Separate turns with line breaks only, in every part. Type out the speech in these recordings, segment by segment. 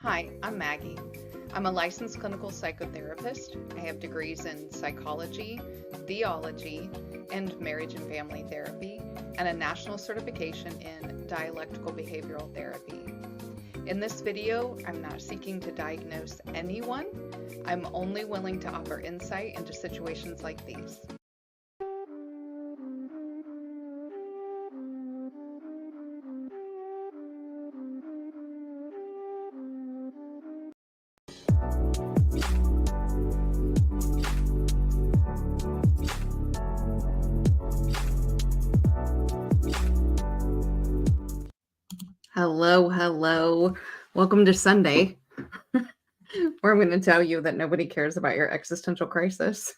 Hi, I'm Maggie. I'm a licensed clinical psychotherapist. I have degrees in psychology, theology, and marriage and family therapy, and a national certification in dialectical behavioral therapy. In this video, I'm not seeking to diagnose anyone. I'm only willing to offer insight into situations like these. Hello. Welcome to Sunday, where I'm going to tell you that nobody cares about your existential crisis.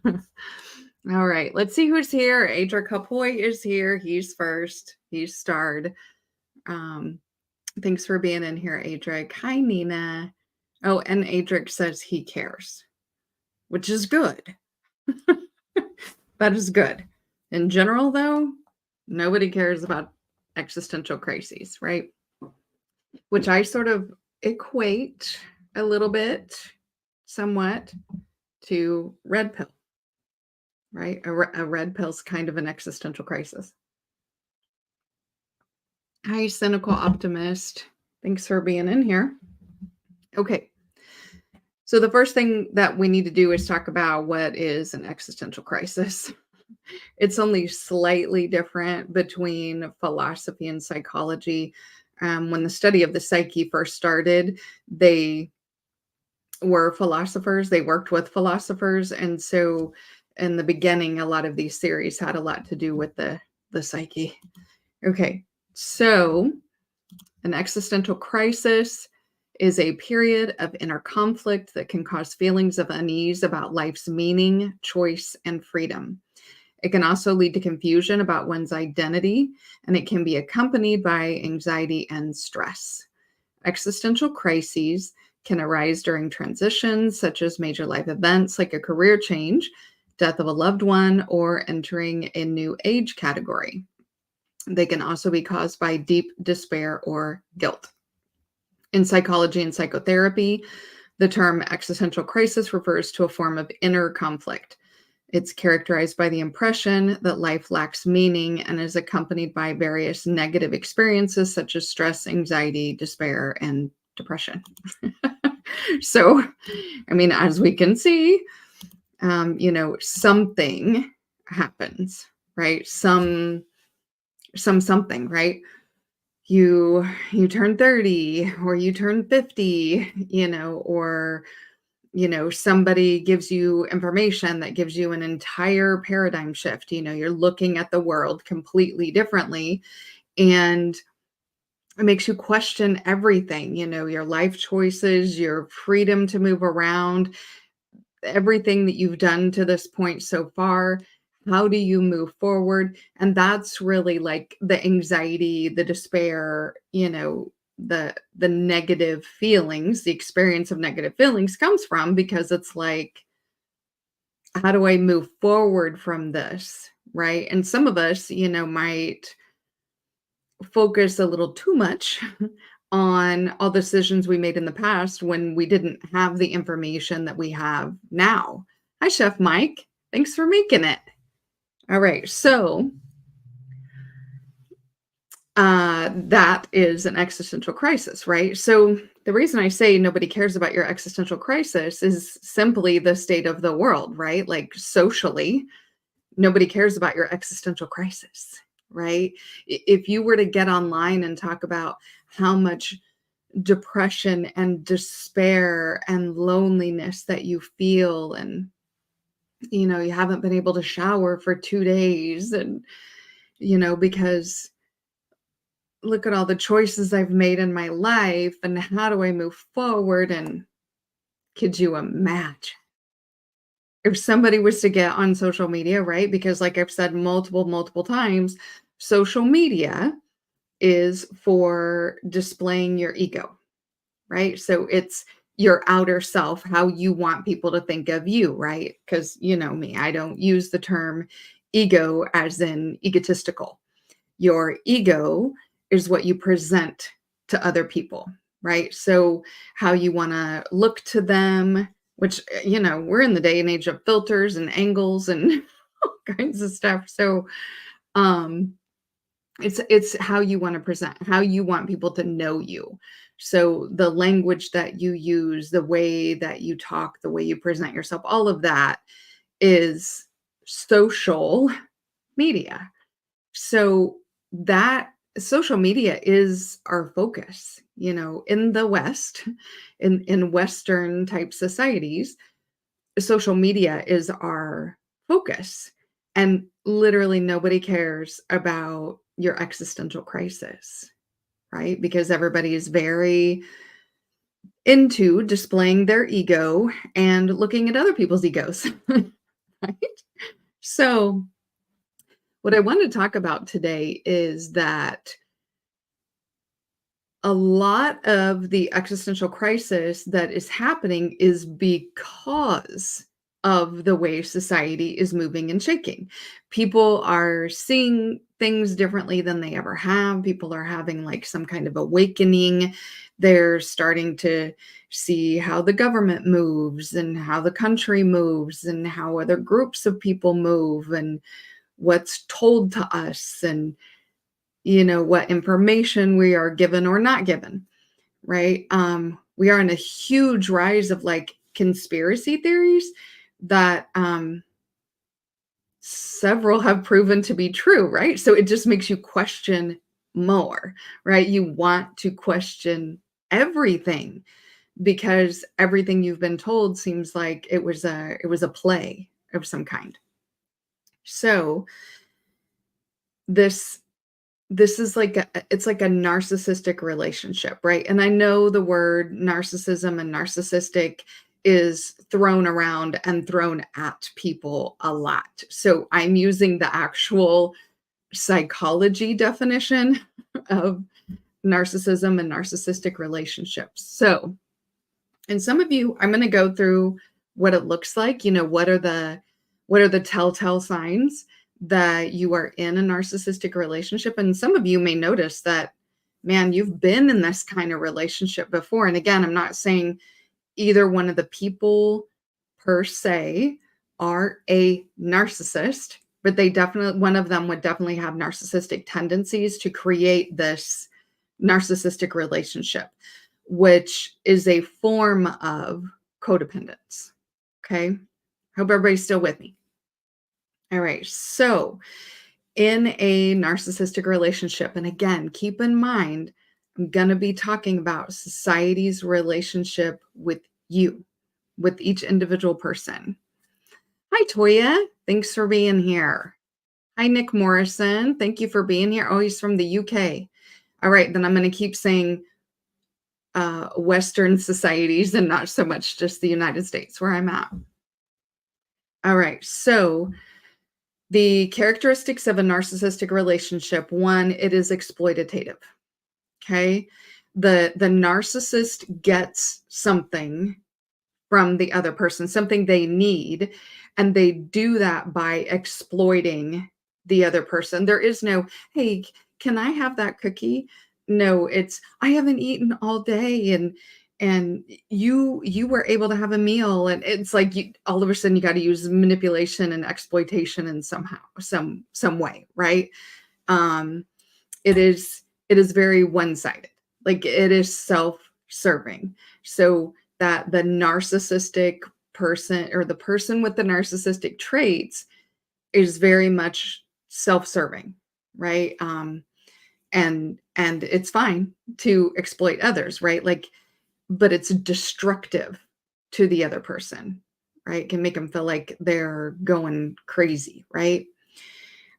All right, let's see who's here. Adric Kapoy is here. He's first. He's starred. Thanks for being in here, Adric. Hi, Nina. Oh, and Adric says he cares, which is good. That is good. In general, though, nobody cares about existential crises, right? Which I sort of equate a little bit, somewhat, to red pill, right? A red pill's kind of an existential crisis. Hi, cynical optimist. Thanks for being in here. Okay. So the first thing that we need to do is talk about what is an existential crisis. It's only slightly different between philosophy and psychology. When the study of the psyche first started, they were philosophers. They worked with philosophers. And so in the beginning, a lot of these theories had a lot to do with the psyche. Okay, so an existential crisis is a period of inner conflict that can cause feelings of unease about life's meaning, choice, and freedom. It can also lead to confusion about one's identity, and it can be accompanied by anxiety and stress. Existential crises can arise during transitions, such as major life events like a career change, death of a loved one, or entering a new age category. They can also be caused by deep despair or guilt. In psychology and psychotherapy, the term existential crisis refers to a form of inner conflict. It's characterized by the impression that life lacks meaning and is accompanied by various negative experiences such as stress, anxiety, despair, and depression. So, I mean, as we can see, something happens, right? Something, right? You turn 30 or you turn 50, or somebody gives you information that gives you an entire paradigm shift. You're looking at the world completely differently, and it makes you question everything, your life choices, your freedom to move around, everything that you've done to this point so far. How do you move forward? And that's really like the anxiety, the despair, the negative feelings, the experience of negative feelings comes from, because it's like, how do I move forward from this? Right. And some of us, might focus a little too much on all the decisions we made in the past when we didn't have the information that we have now. Hi, Chef Mike. Thanks for making it. All right. So that is an existential crisis, right? So the reason I say nobody cares about your existential crisis is simply the state of the world, right? Like socially, nobody cares about your existential crisis, right? If you were to get online and talk about how much depression and despair and loneliness that you feel, and you haven't been able to shower for 2 days, and because look at all the choices I've made in my life and how do I move forward, and could you imagine if somebody was to get on social media, right? Because like I've said multiple times, social media is for displaying your ego, right? So it's your outer self, how you want people to think of you, right? Because you know me, I don't use the term ego as in egotistical. Your ego is what you present to other people, right? So how you want to look to them, which, we're in the day and age of filters and angles and all kinds of stuff. So um it's how you want to present, how you want people to know you. So the language that you use, the way that you talk, the way you present yourself, all of that is social media. So that social media is our focus, in the West, in Western type societies, social media is our focus. And literally nobody cares about your existential crisis, right? Because everybody is very into displaying their ego and looking at other people's egos, right? So, what I want to talk about today is that a lot of the existential crisis that is happening is because of the way society is moving and shaking. People are seeing things differently than they ever have. People are having like some kind of awakening. They're starting to see how the government moves and how the country moves and how other groups of people move and what's told to us and what information we are given or not given, right? We are in a huge rise of like conspiracy theories that several have proven to be true, right? So it just makes you question more, right? You want to question everything because everything you've been told seems like it was a play of some kind. So this this is like it's like a narcissistic relationship, right? And I know the word narcissism and narcissistic is thrown around and thrown at people a lot. So I'm using the actual psychology definition of narcissism and narcissistic relationships. So, and some of you, I'm going to go through what it looks like. What are the telltale signs that you are in a narcissistic relationship? And some of you may notice that, man, you've been in this kind of relationship before. And again, I'm not saying either one of the people per se are a narcissist, but one of them would definitely have narcissistic tendencies to create this narcissistic relationship, which is a form of codependence. Okay. Hope everybody's still with me. All right. So, in a narcissistic relationship, and again, keep in mind, I'm going to be talking about society's relationship with you, with each individual person. Hi, Toya. Thanks for being here. Hi, Nick Morrison. Thank you for being here. Oh, he's from the UK. All right. Then I'm going to keep saying Western societies and not so much just the United States where I'm at. All right. So, the characteristics of a narcissistic relationship, one, it is exploitative. Okay. The narcissist gets something from the other person, something they need, and they do that by exploiting the other person. There is no, hey, can I have that cookie? No, it's I haven't eaten all day and you were able to have a meal, and it's like all of a sudden you got to use manipulation and exploitation in some way, right? um it is very one-sided, like it is self-serving. So that the narcissistic person or the person with the narcissistic traits is very much self-serving, right? And it's fine to exploit others, right? Like, but it's destructive to the other person, right? It can make them feel like they're going crazy, right?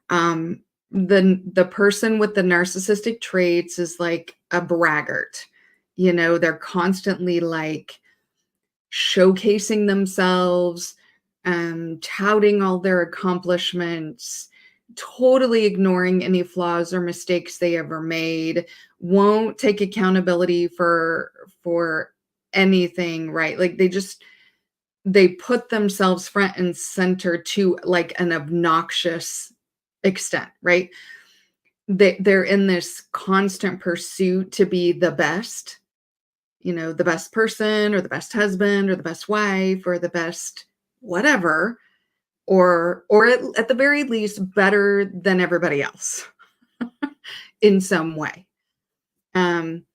The person with the narcissistic traits is like a braggart. They're constantly like showcasing themselves, touting all their accomplishments, totally ignoring any flaws or mistakes they ever made, won't take accountability for anything, right? Like they put themselves front and center to like an obnoxious extent, right? They're in this constant pursuit to be the best, the best person or the best husband or the best wife or the best whatever, or at the very least better than everybody else in some way. Um,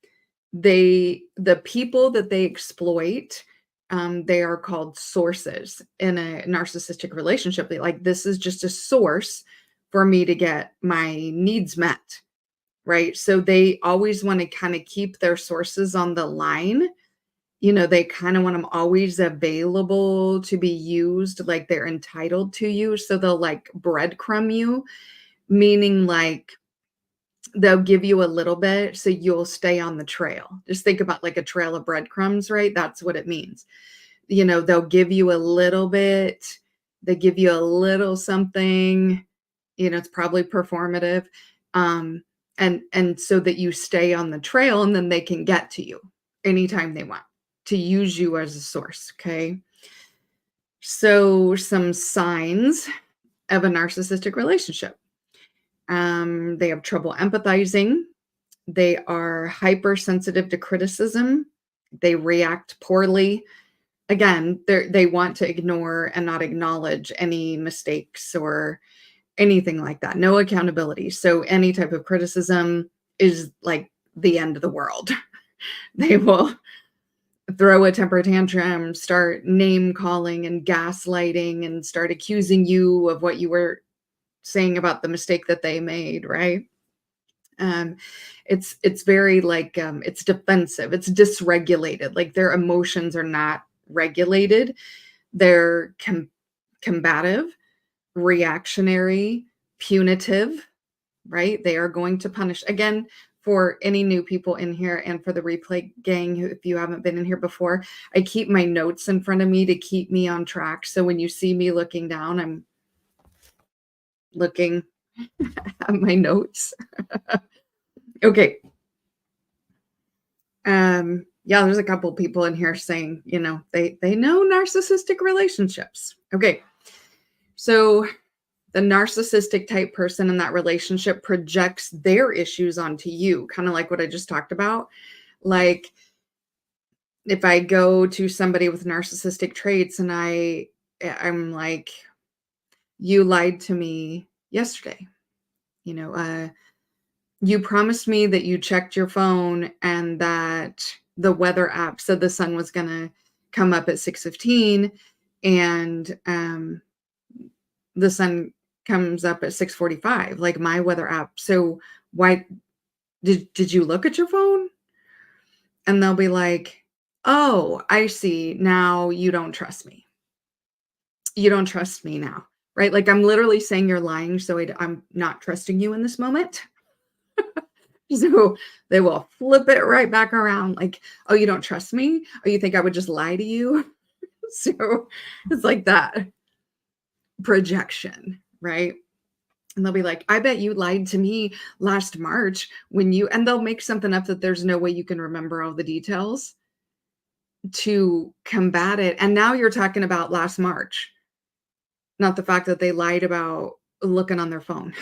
the people that they exploit, they are called sources in a narcissistic relationship. Like, this is just a source for me to get my needs met, right? So they always want to kind of keep their sources on the line. They kind of want them always available to be used, like they're entitled to you. So they'll like breadcrumb you, meaning like they'll give you a little bit so you'll stay on the trail. Just think about like a trail of breadcrumbs, right? That's what it means. They'll give you a little bit, they give you a little something, it's probably performative. And so that you stay on the trail, and then they can get to you anytime they want to use you as a source. Okay. So some signs of a narcissistic relationship. They have trouble empathizing. They are hypersensitive to criticism. They react poorly. Again, they want to ignore and not acknowledge any mistakes or anything like that. No accountability. So any type of criticism is like the end of the world. They will throw a temper tantrum, start name calling and gaslighting, and start accusing you of what you were saying about the mistake that they made, right? It's very like it's defensive, it's dysregulated, like their emotions are not regulated. They're combative, reactionary, punitive, right? They are going to punish. Again, for any new people in here and for the replay gang, if you haven't been in here before, I keep my notes in front of me to keep me on track. So when you see me looking down, I'm looking at my notes. Okay. Yeah, there's a couple people in here saying, they know narcissistic relationships. Okay. So the narcissistic type person in that relationship projects their issues onto you, kind of like what I just talked about. Like, if I go to somebody with narcissistic traits and I'm like, you lied to me yesterday. You promised me that you checked your phone and that the weather app said the sun was going to come up at 6:15, and the sun comes up at 6:45, like my weather app. So why did you look at your phone? And they'll be like, oh, I see. Now you don't trust me. You don't trust me now, right? Like, I'm literally saying you're lying, so I'm not trusting you in this moment. So they will flip it right back around like, oh, you don't trust me? Oh, you think I would just lie to you? So it's like that projection, right? And they'll be like, I bet you lied to me last March and they'll make something up that there's no way you can remember all the details to combat it. And now you're talking about last March, not the fact that they lied about looking on their phone.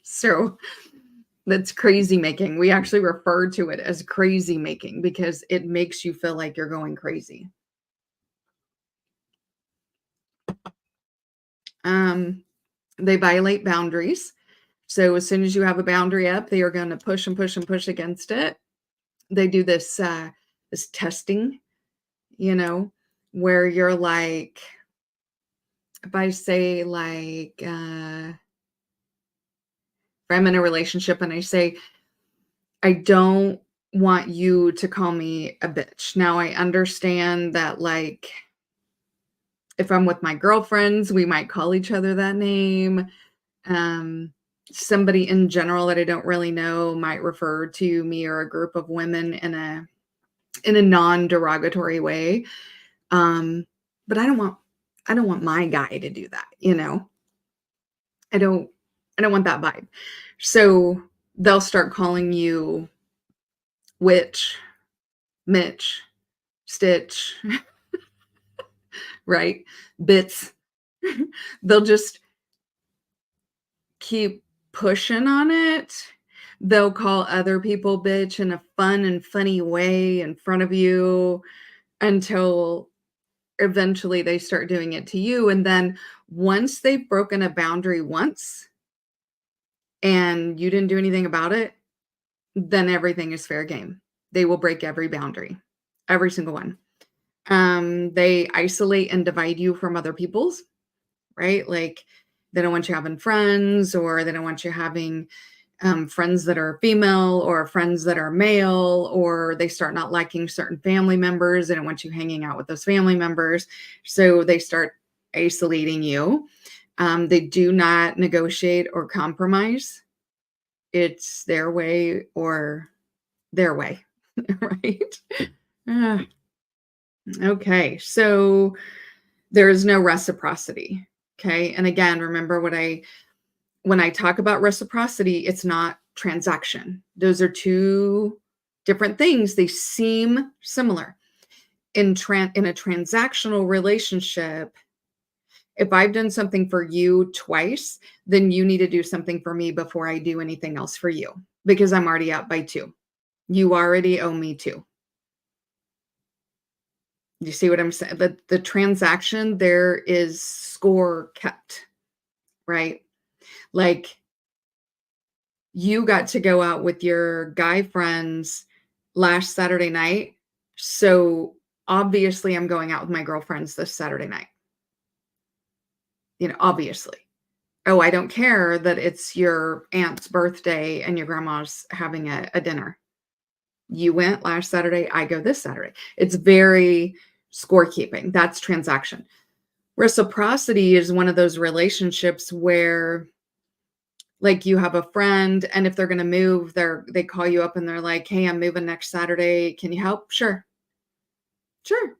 So that's crazy making. We actually refer to it as crazy making because it makes you feel like you're going crazy. They violate boundaries. So as soon as you have a boundary up, they are going to push and push and push against it. They do this testing, where you're like, if I say like, if I'm in a relationship and I say, I don't want you to call me a bitch. Now I understand that, like, if I'm with my girlfriends, we might call each other that name. Somebody in general that I don't really know might refer to me or a group of women in a non-derogatory way. But I don't want my guy to do that, I don't want that vibe. So they'll start calling you witch, Mitch, Stitch, right? Bits. They'll just keep pushing on it They'll call other people bitch in a fun and funny way in front of you until eventually they start doing it to you. And then once they've broken a boundary once and you didn't do anything about it, then everything is fair game. They will break every boundary, every single one. They isolate and divide you from other people's, right? Like they don't want you having friends, or they don't want you having friends that are female or friends that are male, or they start not liking certain family members. They don't want you hanging out with those family members. So they start isolating you. They do not negotiate or compromise. It's their way or their way, right? Ah, okay. So there is no reciprocity. Okay. And again, remember when I talk about reciprocity, it's not transaction. Those are two different things. They seem similar. In a transactional relationship, if I've done something for you twice, then you need to do something for me before I do anything else for you, because I'm already out by two. You already owe me two. You see what I'm saying? The transaction, there is score kept, right? Like you got to go out with your guy friends last Saturday night. So obviously I'm going out with my girlfriends this Saturday night. Obviously. Oh, I don't care that it's your aunt's birthday and your grandma's having a dinner. You went last Saturday, I go this Saturday. It's very scorekeeping. That's transaction. Reciprocity is one of those relationships where like you have a friend, and if they're going to move, they call you up and they're like, "Hey, I'm moving next Saturday. Can you help?" Sure. Sure.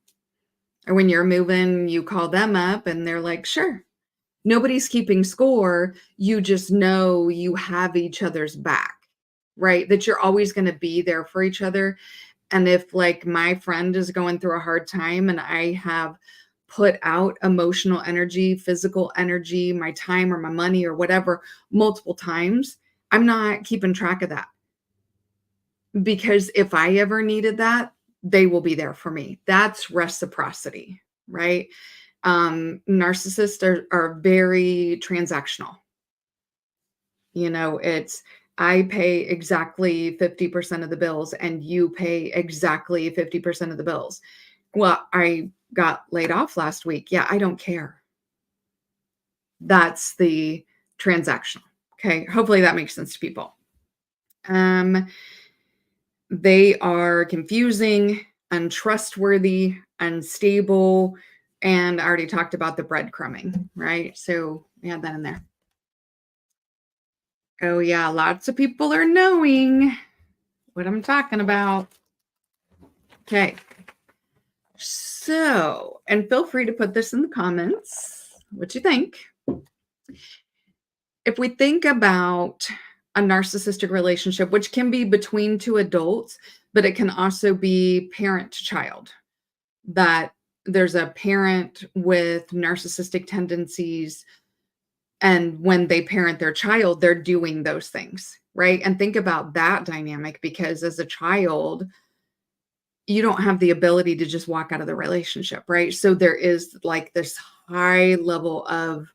Or when you're moving, you call them up and they're like, "Sure." Nobody's keeping score. You just know you have each other's back, right? That you're always going to be there for each other. And if like my friend is going through a hard time and I have put out emotional energy, physical energy, my time or my money or whatever multiple times, I'm not keeping track of that, because if I ever needed that, they will be there for me. That's reciprocity, right? Narcissists are very transactional. It's I pay exactly 50% of the bills and you pay exactly 50% of the bills. Well, I got laid off last week. Yeah, I don't care. That's the transactional. Okay. Hopefully that makes sense to people. Um, they are confusing, untrustworthy, unstable, and I already talked about the breadcrumbing, right? So we had that in there. Oh yeah, lots of people are knowing what I'm talking about. Okay. So, and feel free to put this in the comments, what you think. If we think about a narcissistic relationship, which can be between two adults, but it can also be parent to child, that there's a parent with narcissistic tendencies, and when they parent their child, they're doing those things, right? And think about that dynamic, because as a child, you don't have the ability to just walk out of the relationship, right? So there is like this high level of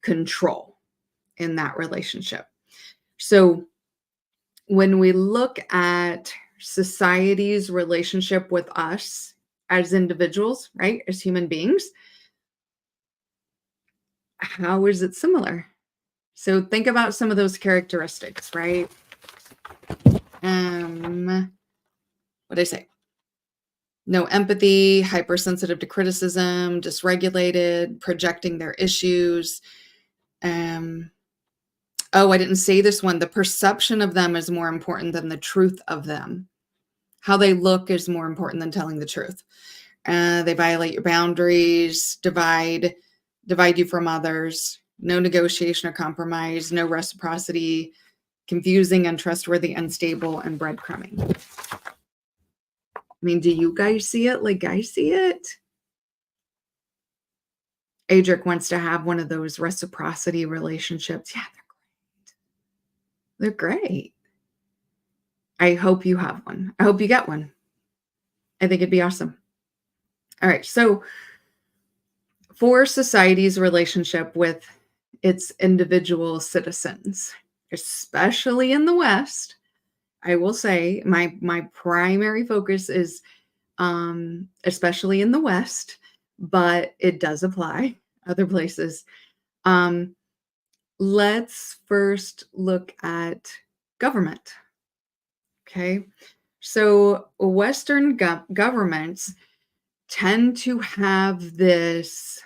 control in that relationship. So when we look at society's relationship with us as individuals, right, as human beings, how is it similar? So think about some of those characteristics, right? What did I say? No empathy, hypersensitive to criticism, dysregulated, projecting their issues. Oh, I didn't say this one. The perception of them is more important than the truth of them. How they look is more important than telling the truth. They violate your boundaries, divide you from others, no negotiation or compromise, no reciprocity, confusing, untrustworthy, unstable, and breadcrumbing. I mean, do you guys see it like I see it? Adric wants to have one of those reciprocity relationships. Yeah, they're great. They're great. I hope you have one. I hope you get one. I think it'd be awesome. All right. So, for society's relationship with its individual citizens, especially in the West, I will say my primary focus is especially in the West, but it does apply other places. Um, let's first look at government. Okay. So, Western governments tend to have this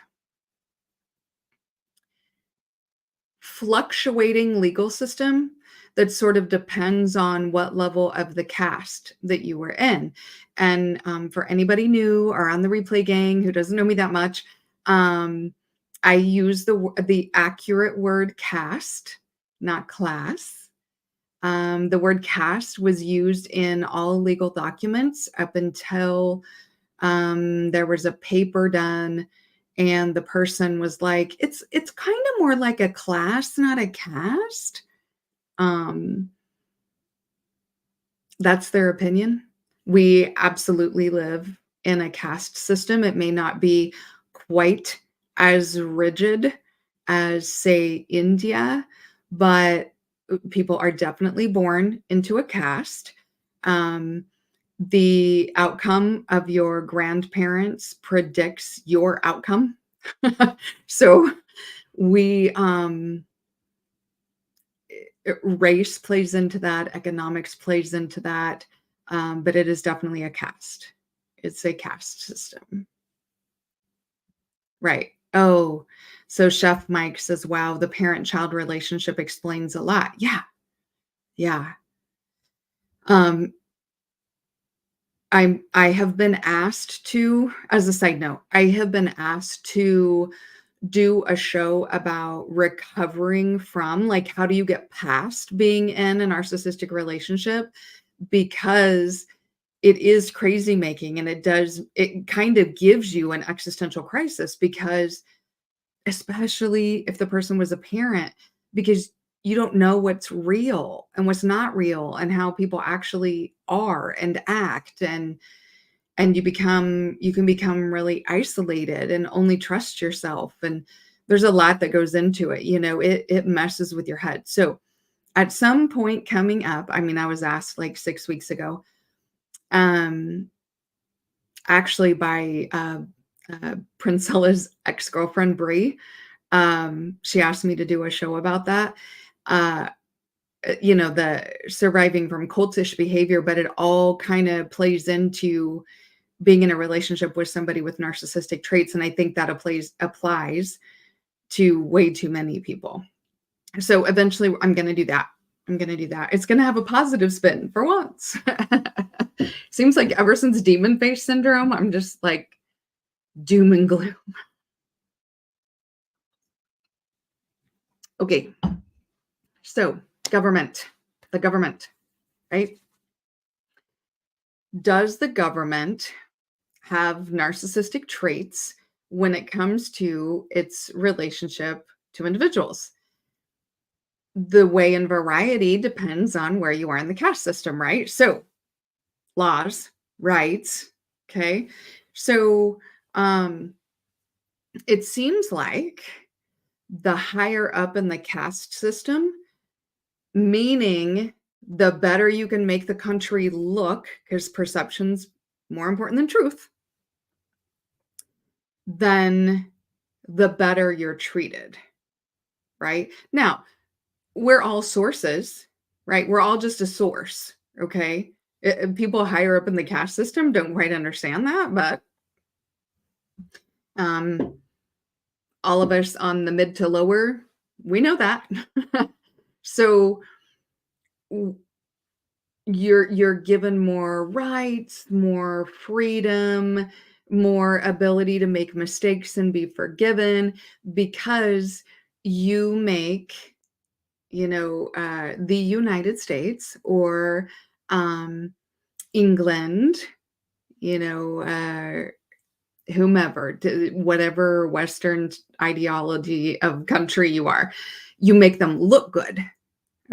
fluctuating legal system that sort of depends on what level of the caste that you were in. And for anybody new or on the replay gang who doesn't know me that much, I use the accurate word caste, not class. The word caste was used in all legal documents up until there was a paper done and the person was like, it's kind of more like a class, not a caste. Um, that's their opinion. We absolutely live in a caste system. It may not be quite as rigid as, say, India, but people are definitely born into a caste. Um, the outcome of your grandparents predicts your outcome. So we race plays into that, economics plays into that, but it is definitely a caste. It's a caste system. Right. Oh, so Chef Mike says, wow, the parent-child relationship explains a lot. Yeah. Yeah. Um, I have been asked to, as a side note, I have been asked to do a show about recovering from, like, how do you get past being in a narcissistic relationship? Because it is crazy making and it kind of gives you an existential crisis because especially if the person was a parent, because you don't know what's real and what's not real and how people actually are and act, and you can become really isolated and only trust yourself, and there's a lot that goes into it. It messes with your head. So at some point coming up, I mean, I was asked like 6 weeks ago, um actually by Princella's ex-girlfriend Brie. She asked me to do a show about that. uh the surviving from cultish behavior, but it all kind of plays into being in a relationship with somebody with narcissistic traits. And I think that applies to way too many people. So eventually I'm going to do that. It's going to have a positive spin for once. Seems like ever since Demon Face Syndrome, I'm just like doom and gloom. Okay. So the government, right? Does the government have narcissistic traits when it comes to its relationship to individuals? The way and variety depends on where you are in the caste system, right? So, laws, rights, okay? So, it seems like the higher up in the caste system, meaning the better you can make the country look, because perception's more important than truth, then the better you're treated, right? Now, we're all sources, right? We're all just a source, okay? People higher up in the caste system don't quite understand that, but um, all of us on the mid to lower, we know that. So you're given more rights, more freedom, more ability to make mistakes and be forgiven because you make, the United States or England, whomever, whatever Western ideology of country you are, you make them look good.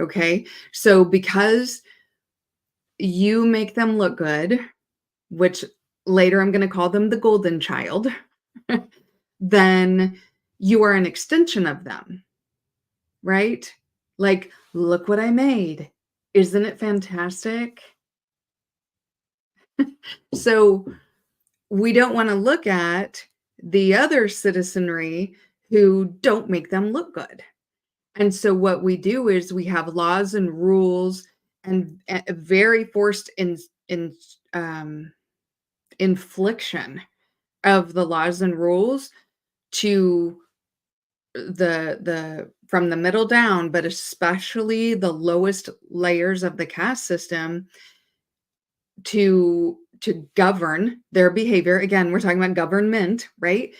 Okay. So because you make them look good, which later I'm gonna call them the golden child, then you are an extension of them, right? Like, "Look what I made. Isn't it fantastic?" So, we don't wanna look at the other citizenry who don't make them look good. And so what we do is we have laws and rules and a very forced um, infliction of the laws and rules to the from the middle down, but especially the lowest layers of the caste system to govern their behavior. Again, we're talking about government, right?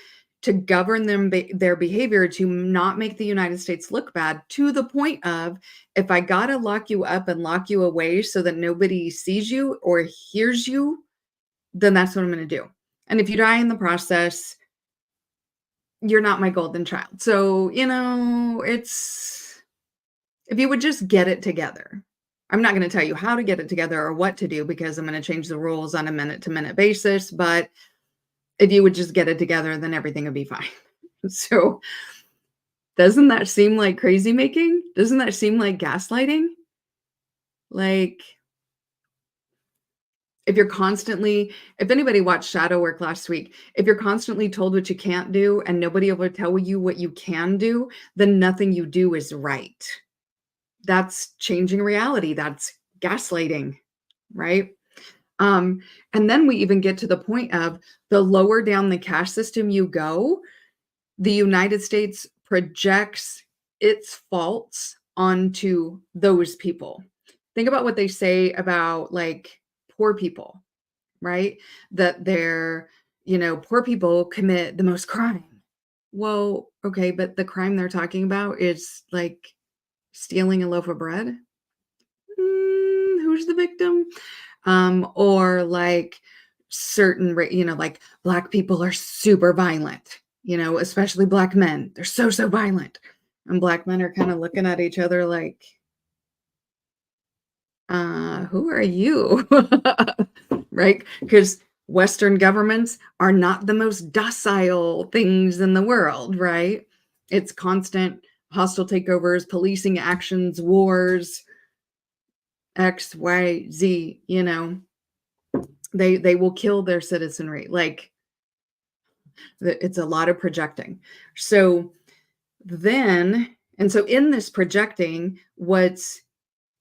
To govern their behavior to not make the United States look bad, to the point of, if I gotta lock you up and lock you away so that nobody sees you or hears you, then that's what I'm gonna do. And if you die in the process, you're not my golden child. So, it's if you would just get it together. I'm not gonna tell you how to get it together or what to do, because I'm gonna change the rules on a minute to minute basis, but if you would just get it together, then everything would be fine. So, doesn't that seem like crazy making? Doesn't that seem like gaslighting? Like, if anybody watched Shadow Work last week, if you're constantly told what you can't do and nobody will tell you what you can do, then nothing you do is right. That's changing reality. That's gaslighting, right? Um, and then we even get to the point of, the lower down the caste system you go, the United States projects its faults onto those people. Think about what they say about, like, poor people, right? That poor people commit the most crime. Well, okay, but the crime they're talking about is like stealing a loaf of bread. Who's the victim? Or like like black people are super violent, especially black men. They're so violent. And black men are kind of looking at each other like, who are you? Right? Because Western governments are not the most docile things in the world, right? It's constant hostile takeovers, policing actions, wars, X, Y, Z, they will kill their citizenry. Like, it's a lot of projecting. So so in this projecting, what's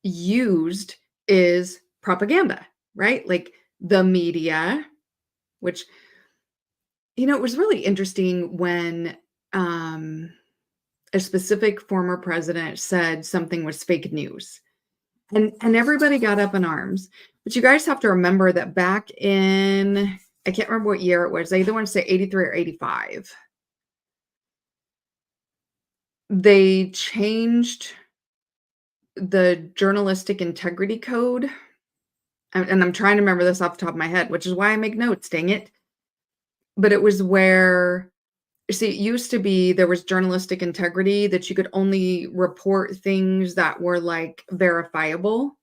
used is propaganda, right? Like the media, which, it was really interesting when a specific former president said something was fake news. And everybody got up in arms. But you guys have to remember that back in, I can't remember what year it was. I either want to say 83 or 85. They changed the journalistic integrity code. And I'm trying to remember this off the top of my head, which is why I make notes, dang it. But it was where, see, it used to be there was journalistic integrity, that you could only report things that were like verifiable.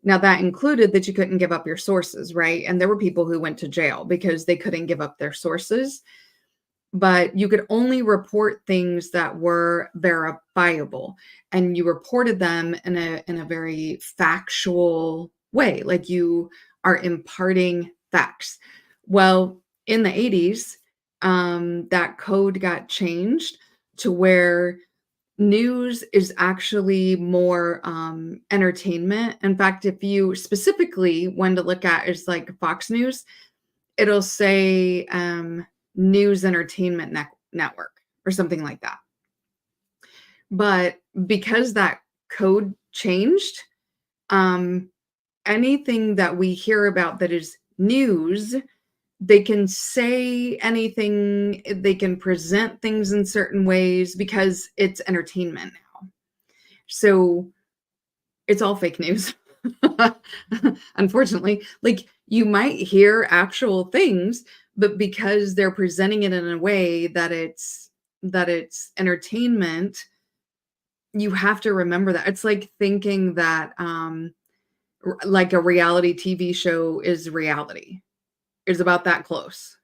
Now, that included that you couldn't give up your sources, right? And there were people who went to jail because they couldn't give up their sources. But you could only report things that were verifiable, and you reported them in a very factual way, like you are imparting facts. Well, in the 80s, that code got changed to where news is actually more entertainment. In fact, if you specifically want to look at is like Fox News, it'll say news entertainment network or something like that. But because that code changed, anything that we hear about that is news, they can say anything, they can present things in certain ways because it's entertainment now. So it's all fake news. Unfortunately, like, you might hear actual things, but because they're presenting it in a way that it's entertainment, you have to remember that. It's like thinking that Like a reality TV show is reality. Is about that close.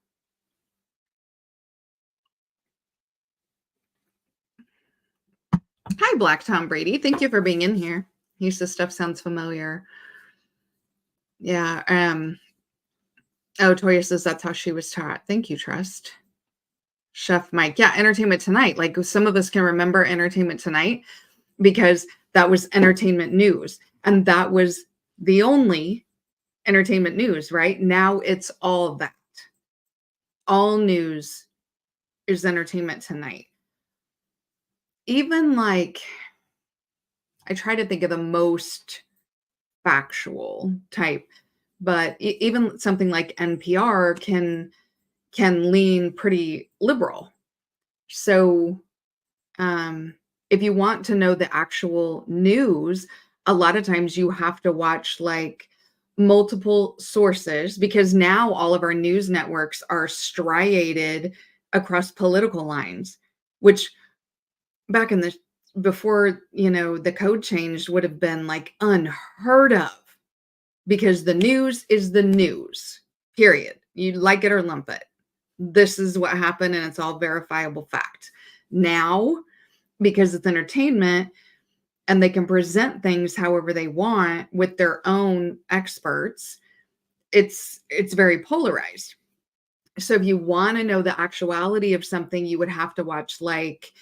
Hi, Black Tom Brady. Thank you for being in here. He says stuff sounds familiar. Yeah. Oh, Toya says that's how she was taught. Thank you, Trust. Chef Mike. Yeah, Entertainment Tonight. Like some of us can remember Entertainment Tonight because that was entertainment news. And that was the only entertainment news, right? Now it's all that. All news is Entertainment Tonight. Even like, I try to think of the most factual type, but even something like NPR can lean pretty liberal. So if you want to know the actual news, a lot of times you have to watch like multiple sources because now all of our news networks are striated across political lines, which back in the before, the code changed would have been like unheard of because the news is the news, period. You like it or lump it. This is what happened and it's all verifiable fact. Now, because it's entertainment and they can present things however they want with their own experts, it's very polarized. So if you want to know the actuality of something, you would have to watch like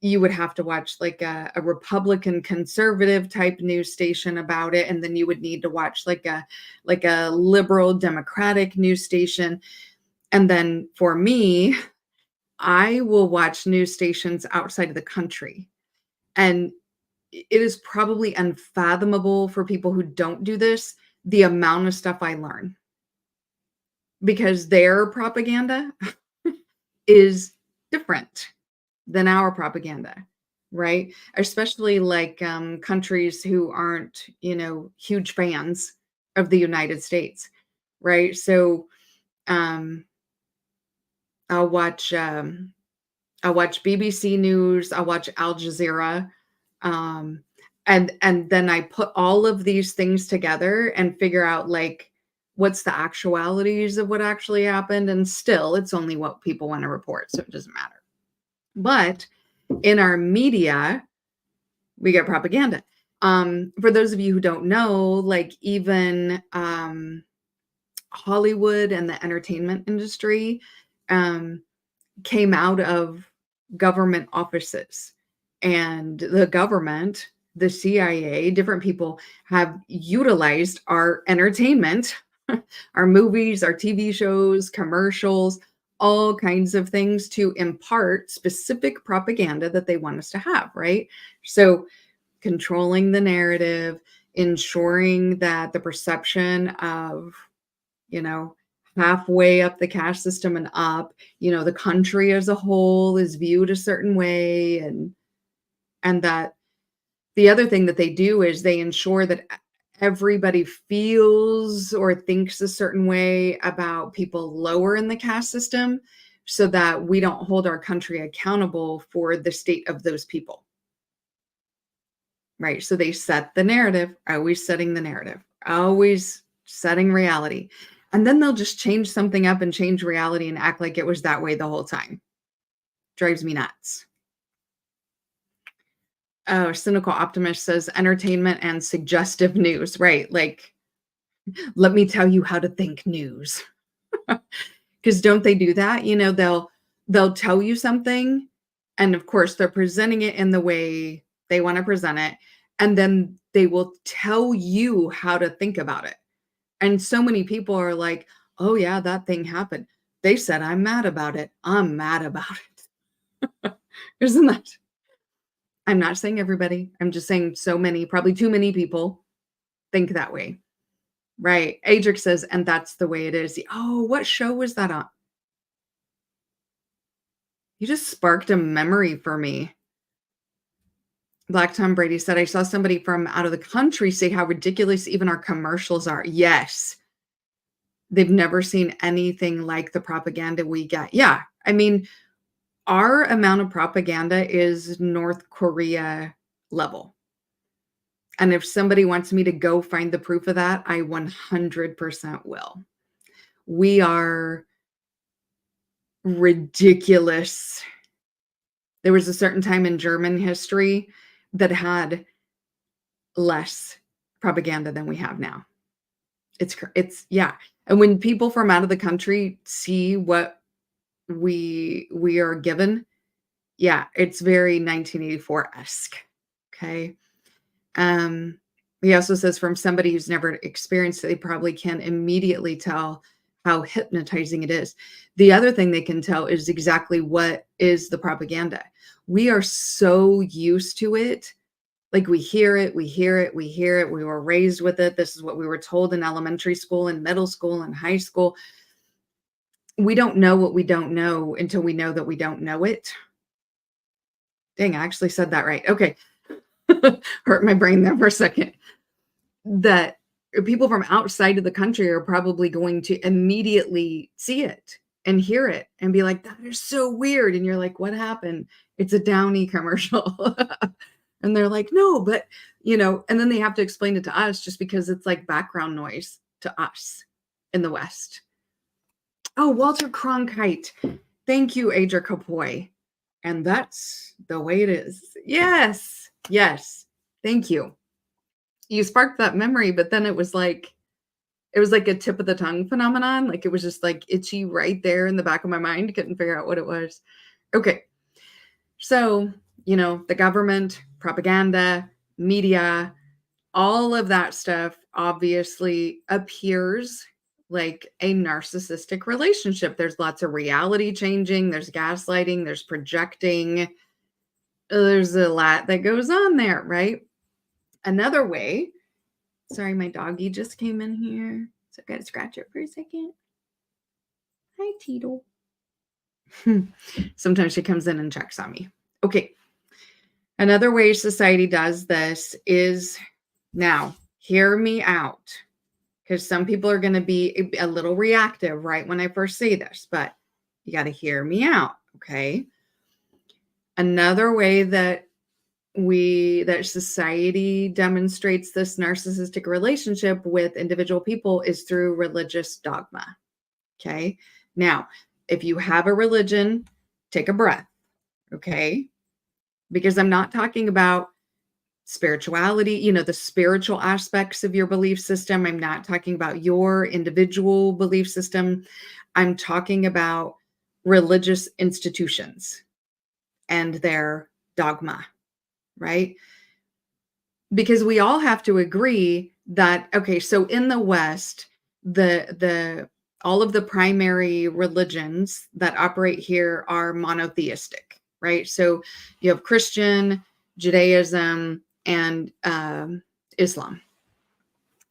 a Republican conservative type news station about it, and then you would need to watch like a liberal Democratic news station. And then for me, I will watch news stations outside of the country. And it is probably unfathomable for people who don't do this, the amount of stuff I learn because their propaganda is different than our propaganda, right? Especially like countries who aren't, huge fans of the United States, right? So um, I'll watch um, I'll watch BBC News, I'll watch Al Jazeera, um, and then I put all of these things together and figure out like what's the actualities of what actually happened, and still it's only what people want to report, so it doesn't matter. But in our media, we get propaganda. For those of you who don't know, like even Hollywood and the entertainment industry, um, came out of government offices, and the government, the CIA, different people have utilized our entertainment, our movies, our TV shows, commercials, all kinds of things to impart specific propaganda that they want us to have, right? So controlling the narrative, ensuring that the perception of, you know, halfway up the caste system and up, the country as a whole is viewed a certain way, and that the other thing that they do is they ensure that everybody feels or thinks a certain way about people lower in the caste system so that we don't hold our country accountable for the state of those people. Right? So they set the narrative, always setting the narrative, always setting reality. And then they'll just change something up and change reality and act like it was that way the whole time. Drives me nuts. Oh, cynical optimist says entertainment and suggestive news, right? Like, let me tell you how to think news. Because don't they do that? They'll tell you something, and of course they're presenting it in the way they want to present it, and then they will tell you how to think about it. And so many people are like, "Oh yeah, that thing happened. They said I'm mad about it. I'm mad about it." Isn't that? I'm not saying everybody. I'm just saying so many, probably too many people think that way. Right. Adric says, and that's the way it is. Oh, what show was that on? You just sparked a memory for me. Black Tom Brady said, I saw somebody from out of the country say how ridiculous even our commercials are. Yes. They've never seen anything like the propaganda we get. Yeah. I mean, our amount of propaganda is North Korea level. And if somebody wants me to go find the proof of that, I 100% will. We are ridiculous. There was a certain time in German history that had less propaganda than we have now. Yeah. And when people from out of the country see what we are given, yeah, it's very 1984-esque. Okay. He also says from somebody who's never experienced it, they probably can immediately tell how hypnotizing it is. The other thing they can tell is exactly what is the propaganda. We are so used to it. Like we hear it, we hear it, we hear it. We were raised with it. This is what we were told in elementary school and middle school and high school. We don't know what we don't know until we know that we don't know it. Dang, I actually said that right. Okay. Hurt my brain there for a second. That people from outside of the country are probably going to immediately see it and hear it and be like, that is so weird. And you're like, what happened? It's a Downy commercial. And they're like, no, but, and then they have to explain it to us just because it's like background noise to us in the West. Oh, Walter Cronkite. Thank you, Adra Kapoy. And that's the way it is. Yes. Yes. Thank you. You sparked that memory, but then it was like a tip of the tongue phenomenon. Like it was just like itchy right there in the back of my mind. Couldn't figure out what it was. Okay. So, the government, propaganda, media, all of that stuff obviously appears like a narcissistic relationship. There's lots of reality changing. There's gaslighting. There's projecting. There's a lot that goes on there, right? Another way, sorry, my doggy just came in here. So I got to scratch it for a second. Hi, Tito. Sometimes she comes in and checks on me. Okay. Another way society does this is, now, hear me out, because some people are going to be a little reactive right when I first say this, but you got to hear me out, okay? Another way that society demonstrates this narcissistic relationship with individual people is through religious dogma, okay? Now, if you have a religion, take a breath, okay? Because I'm not talking about spirituality, the spiritual aspects of your belief system. I'm not talking about your individual belief system. I'm talking about religious institutions and their dogma, right? Because we all have to agree that, okay, so in the West, all of the primary religions that operate here are monotheistic, right? So you have Christian, Judaism, and Islam.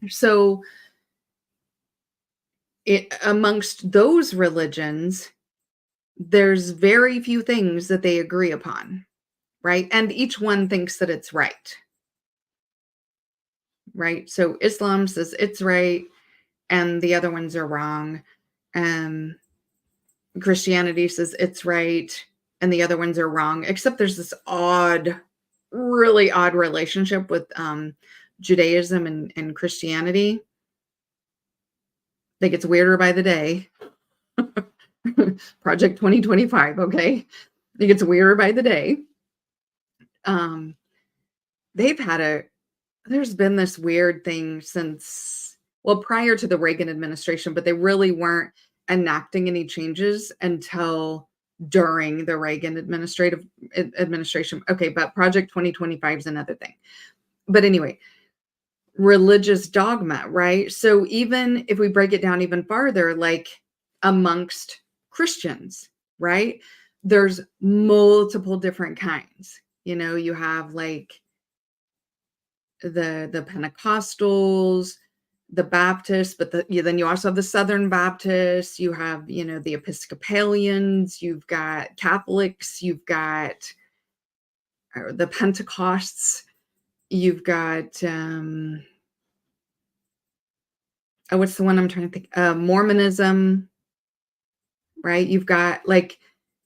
So amongst those religions, there's very few things that they agree upon, right? And each one thinks that it's right. Right? So Islam says it's right, and the other ones are wrong. Christianity says it's right, and the other ones are wrong, except there's this really odd relationship with Judaism and Christianity. It gets weirder by the day. Project 2025, okay? It gets weirder by the day. There's been this weird thing since, prior to the Reagan administration, but they really weren't enacting any changes until during the Reagan administration. Okay, but Project 2025 is another thing. But anyway, religious dogma, right? So even if we break it down even farther, like amongst Christians, right? There's multiple different kinds. You have like the Pentecostals, the Baptists, but then you also have the Southern Baptists, you have, the Episcopalians, you've got Catholics, you've got the Pentecosts, you've got, what's the one I'm trying to think? Mormonism, right? You've got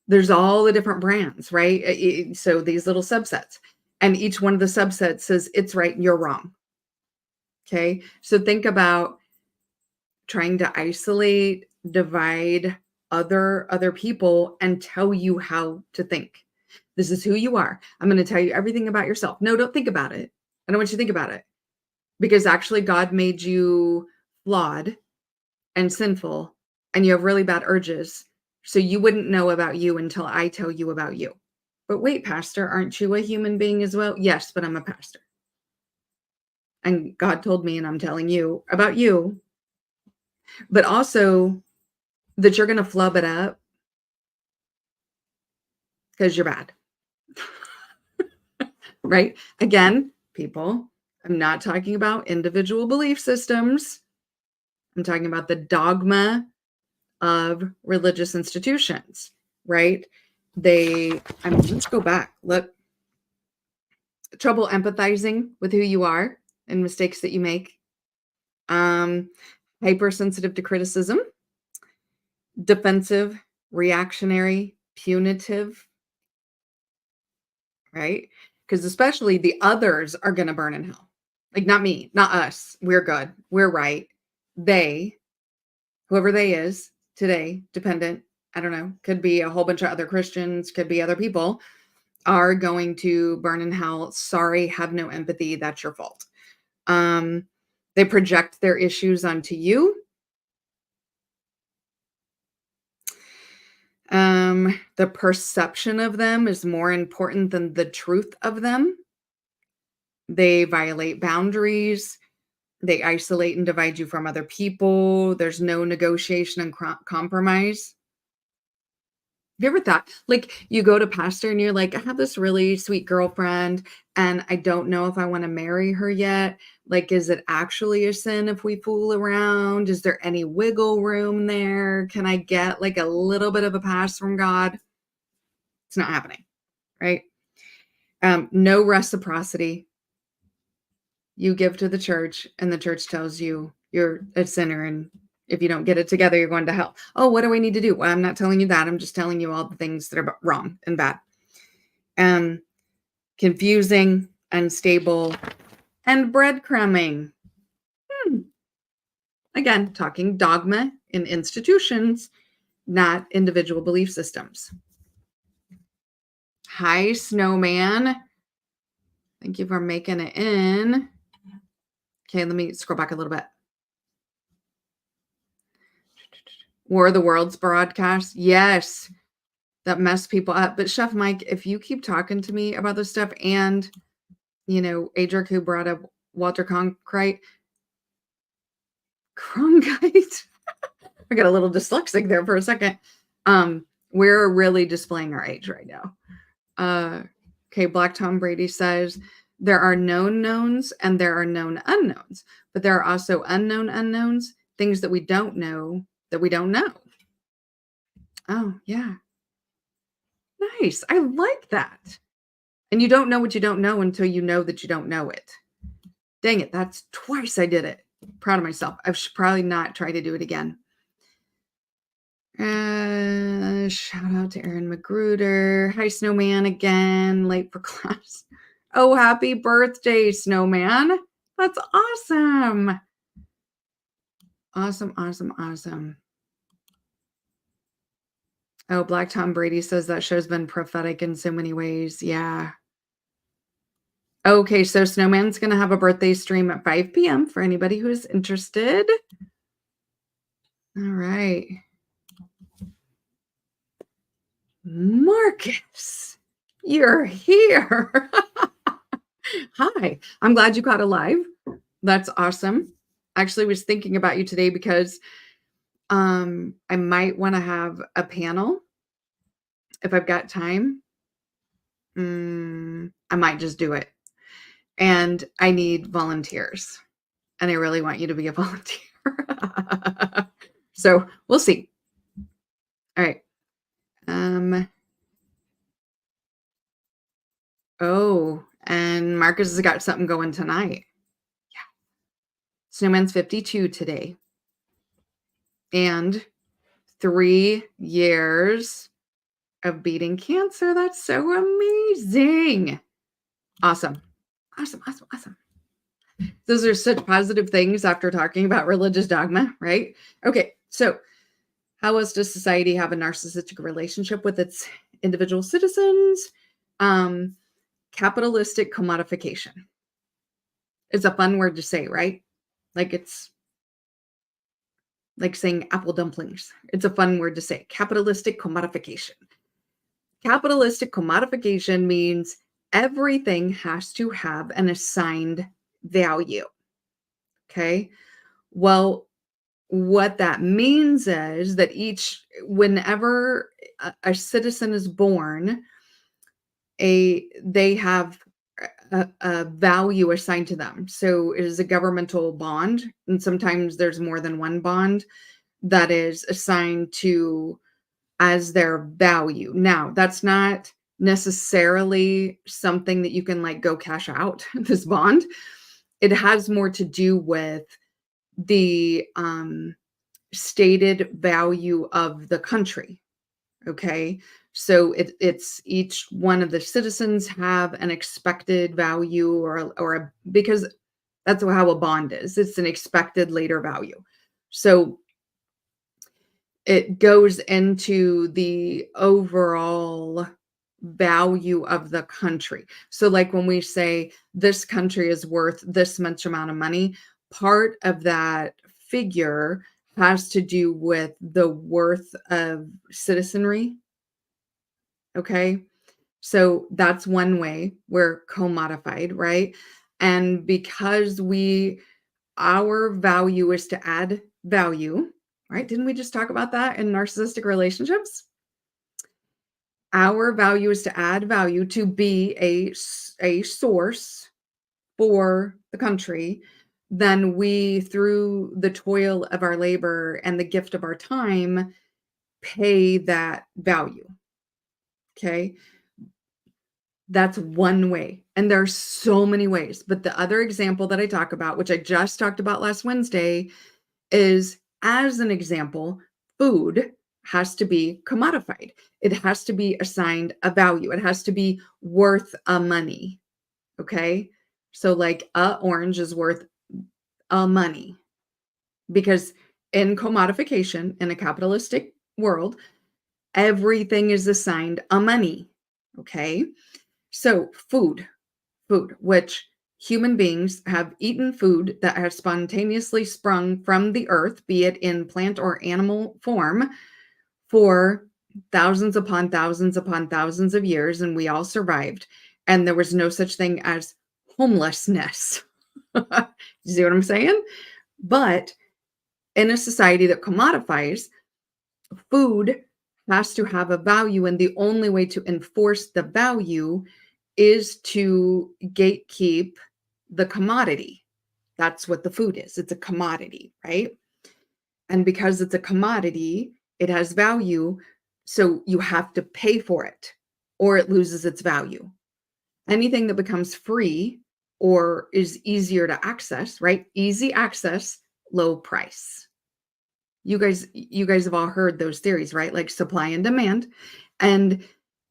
there's all the different brands, right? So these little subsets. And each one of the subsets says it's right and you're wrong. Okay. So think about trying to isolate, divide other people and tell you how to think. This is who you are. I'm going to tell you everything about yourself. No, don't think about it. I don't want you to think about it, because actually God made you flawed and sinful and you have really bad urges. So you wouldn't know about you until I tell you about you. But wait, pastor, aren't you a human being as well? Yes, but I'm a pastor. And God told me, and I'm telling you about you, but also that you're going to flub it up because you're bad. Right? Again, people, I'm not talking about individual belief systems. I'm talking about the dogma of religious institutions, right? Let's go back. Look, trouble empathizing with who you are and mistakes that you make. Hypersensitive to criticism, defensive, reactionary, punitive, right? Because especially the others are going to burn in hell. Like, not me, not us. We're good. We're right. They, whoever they is today, dependent, I don't know, could be a whole bunch of other Christians, could be other people, are going to burn in hell. Sorry, have no empathy. That's your fault. They project their issues onto you. The perception of them is more important than the truth of them. They violate boundaries. They isolate and divide you from other people. There's no negotiation and compromise. Have you ever thought, like, you go to pastor and you're like, I have this really sweet girlfriend and I don't know if I want to marry her yet. Like, is it actually a sin if we fool around? Is there any wiggle room there? Can I get like a little bit of a pass from God? It's not happening, right? No reciprocity. You give to the church and the church tells you you're a sinner, and if you don't get it together, you're going to hell. Oh, what do I need to do? Well, I'm not telling you that. I'm just telling you all the things that are wrong and bad. Confusing, unstable, and breadcrumbing. Again, talking dogma in institutions, not individual belief systems. Hi, Snowman. Thank you for making it in. Okay, let me scroll back a little bit. War of the Worlds broadcast. Yes, that messed people up. But Chef Mike, if you keep talking to me about this stuff, and, Adric, who brought up Walter Cronkite. I got a little dyslexic there for a second. We're really displaying our age right now. Okay, Black Tom Brady says, there are known knowns and there are known unknowns, but there are also unknown unknowns, things that we don't know that we don't know. Oh, yeah. Nice. I like that. And you don't know what you don't know until you know that you don't know it. Dang it. That's twice I did it. Proud of myself. I should probably not try to do it again. Shout out to Aaron Magruder. Hi, Snowman, again. Late for class. Oh, happy birthday, Snowman. That's awesome. Awesome. Oh, Black Tom Brady says that show's been prophetic in so many ways. Yeah. Okay, so Snowman's going to have a birthday stream at 5 p.m. for anybody who's interested. All right. Marcus, you're here. Hi, I'm glad you caught a live. That's awesome. Actually, was thinking about you today because I might want to have a panel if I've got time. I might just do it. And I need volunteers. And I really want you to be a volunteer. So we'll see. All right. Oh, and Marcus has got something going tonight. Yeah. Snowman's 52 today. And 3 years of beating cancer. That's so amazing. Awesome. Awesome. Awesome. Awesome. Those are such positive things after talking about religious dogma, right? Okay. So, how else does society have a narcissistic relationship with its individual citizens? Um, Capitalistic commodification. It's a fun word to say, right? Like it's like saying apple dumplings. It's a fun word to say. Capitalistic commodification. Capitalistic commodification means everything has to have an assigned value. Okay. Well, what that means is that whenever a citizen is born, they have a value assigned to them. So it is a governmental bond, and sometimes there's more than one bond that is assigned to as their value. Now, that's not necessarily something that you can like go cash out this bond. It has more to do with the stated value of the country. Okay. So it's each one of the citizens have an expected value because that's how a bond is. It's an expected later value. So it goes into the overall value of the country. So like when we say this country is worth this much amount of money, part of that figure has to do with the worth of citizenry. Okay. So that's one way we're commodified, right? And because our value is to add value, right? Didn't we just talk about that in narcissistic relationships? Our value is to add value, to be a source for the country. Then we, through the toil of our labor and the gift of our time, pay that value. Okay. That's one way. And there's so many ways. But the other example that I talk about, which I just talked about last Wednesday, is as an example, food has to be commodified. It has to be assigned a value. It has to be worth a money. Okay. So, like, a orange is worth a money because in commodification, in a capitalistic world, everything is assigned a money. Okay. So, food, which human beings have eaten food that has spontaneously sprung from the earth, be it in plant or animal form, for thousands upon thousands of years, and we all survived. And there was no such thing as homelessness. You see what I'm saying? But in a society that commodifies, food has to have a value, and the only way to enforce the value is to gatekeep the commodity. That's what the food is. It's a commodity, right? And because it's a commodity, it has value. So you have to pay for it or it loses its value. Anything that becomes free or is easier to access, right? Easy access, low price. You guys have all heard those theories, right? Like supply and demand. And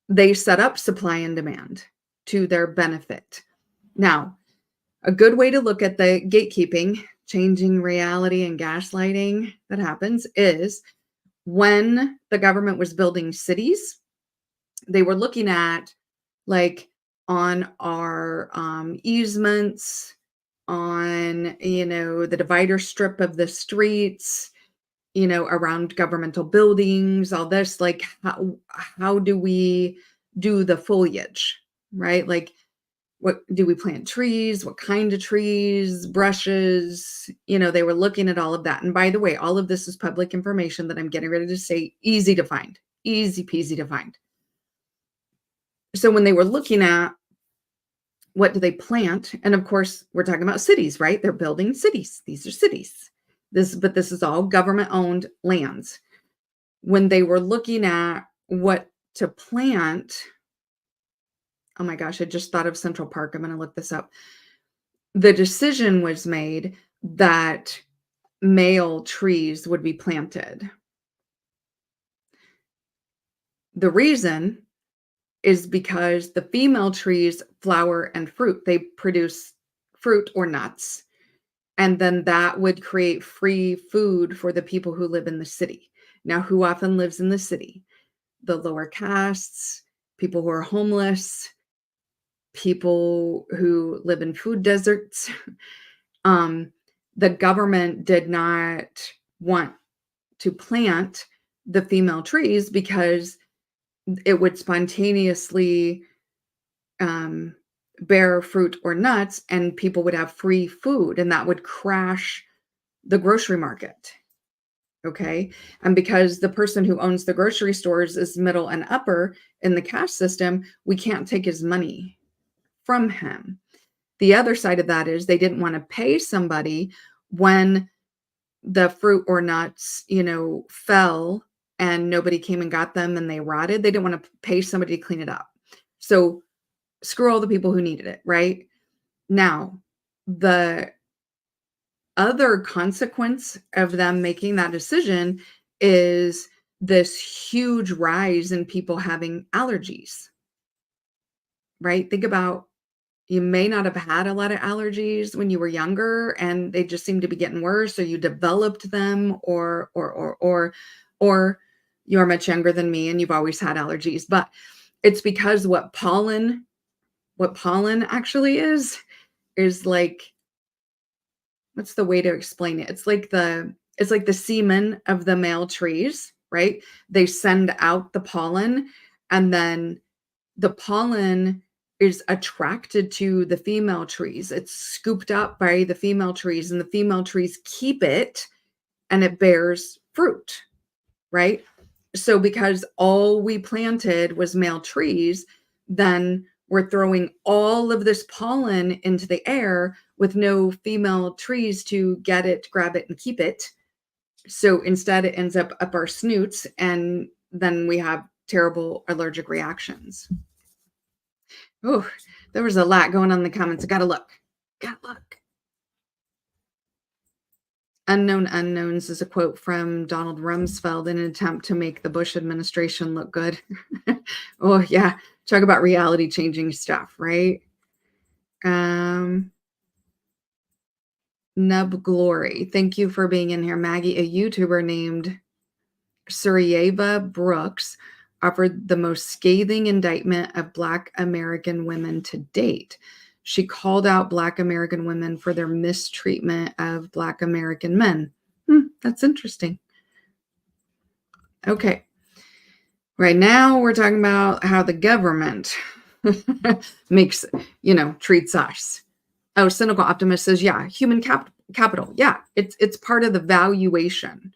they set up supply and demand to their benefit. Now, a good way to look at the gatekeeping, changing reality, and gaslighting that happens is when the government was building cities, they were looking at like on our easements, on, the divider strip of the streets, around governmental buildings, all this, like how do we do the foliage, right? Like what do we plant trees? What kind of trees, brushes? They were looking at all of that. And by the way, all of this is public information that I'm getting ready to say, easy to find, easy peasy to find. So when they were looking at what do they plant, and of course, we're talking about cities, right? They're building cities. These are cities. But this is all government owned lands. When they were looking at what to plant, oh my gosh, I just thought of Central Park. I'm going to look this up. The decision was made that male trees would be planted. The reason is because the female trees flower and fruit. They produce fruit or nuts, and then that would create free food for the people who live in the city. Now, who often lives in the city? The lower castes, people who are homeless, people who live in food deserts. um, the government did not want to plant the female trees because it would spontaneously um, bear fruit or nuts, and people would have free food, and that would crash the grocery market. Okay. And because the person who owns the grocery stores is middle and upper in the cash system, we can't take his money from him. The other side of that is they didn't want to pay somebody when the fruit or nuts, fell and nobody came and got them and they rotted. They didn't want to pay somebody to clean it up. So screw all the people who needed it, right? Now, the other consequence of them making that decision is this huge rise in people having allergies, right? Think about, you may not have had a lot of allergies when you were younger and they just seem to be getting worse, or you developed them, or you're much younger than me and you've always had allergies. But it's because what pollen actually is like, what's the way to explain it? It's like the semen of the male trees, right? They send out the pollen, and then the pollen is attracted to the female trees. It's scooped up by the female trees, and the female trees keep it, and it bears fruit, right? So because all we planted was male trees, then we're throwing all of this pollen into the air with no female trees to get it, grab it, and keep it. So instead, it ends up our snoots, and then we have terrible allergic reactions. Oh, there was a lot going on in the comments. Gotta look. Gotta look. Unknown unknowns is a quote from Donald Rumsfeld in an attempt to make the Bush administration look good. Oh, yeah. Talk about reality changing stuff, right? Nub Glory. Thank you for being in here, Maggie. A YouTuber named Suryeva Brooks offered the most scathing indictment of Black American women to date. She called out Black American women for their mistreatment of Black American men. That's interesting. Okay. Right now, we're talking about how the government treats us. Oh, Cynical Optimist says, yeah, human capital. Yeah, it's part of the valuation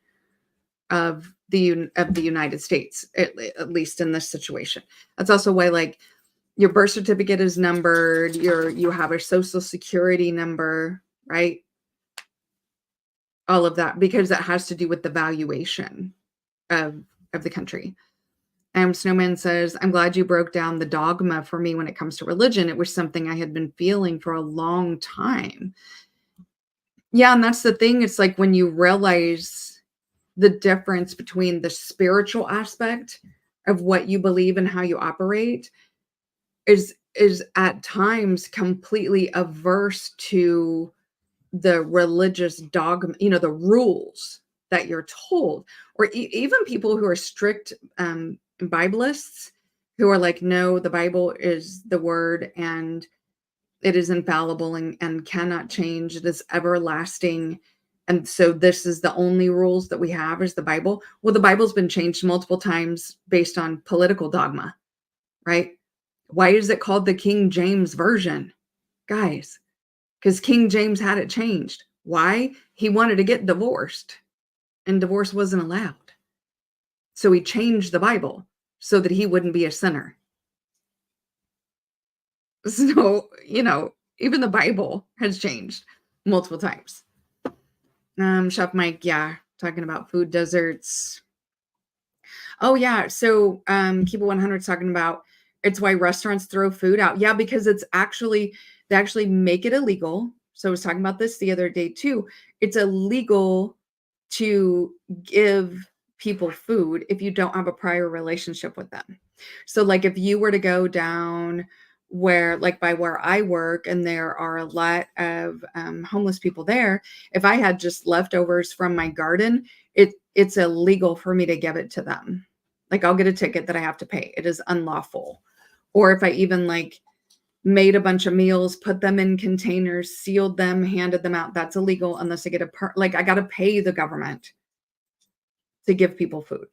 of the United States, at least in this situation. That's also why, like, your birth certificate is numbered, you have a social security number, right? All of that, because that has to do with the valuation of the country. Snowman says, I'm glad you broke down the dogma for me when it comes to religion. It was something I had been feeling for a long time. Yeah, and that's the thing. It's like when you realize the difference between the spiritual aspect of what you believe and how you operate is at times completely averse to the religious dogma, the rules that you're told, or even people who are strict Biblists who are like, no, the Bible is the word and it is infallible and cannot change. It is everlasting. And so this is the only rules that we have is the Bible. Well, the Bible's been changed multiple times based on political dogma, right? Why is it called the King James Version? Guys, because King James had it changed. Why? He wanted to get divorced, and divorce wasn't allowed. So he changed the Bible so that he wouldn't be a sinner. So, even the Bible has changed multiple times. Chef Mike, yeah, talking about food deserts. Oh, yeah. So Keep It 100 is talking about it's why restaurants throw food out. Yeah, because they actually make it illegal. So I was talking about this the other day too. It's illegal to give people food if you don't have a prior relationship with them. So, like, if you were to go down where, like, by where I work, and there are a lot of homeless people there, if I had just leftovers from my garden, it's illegal for me to give it to them. Like, I'll get a ticket that I have to pay. It is unlawful. Or if I even like made a bunch of meals, put them in containers, sealed them, handed them out, that's illegal unless I get like I got to pay the government to give people food.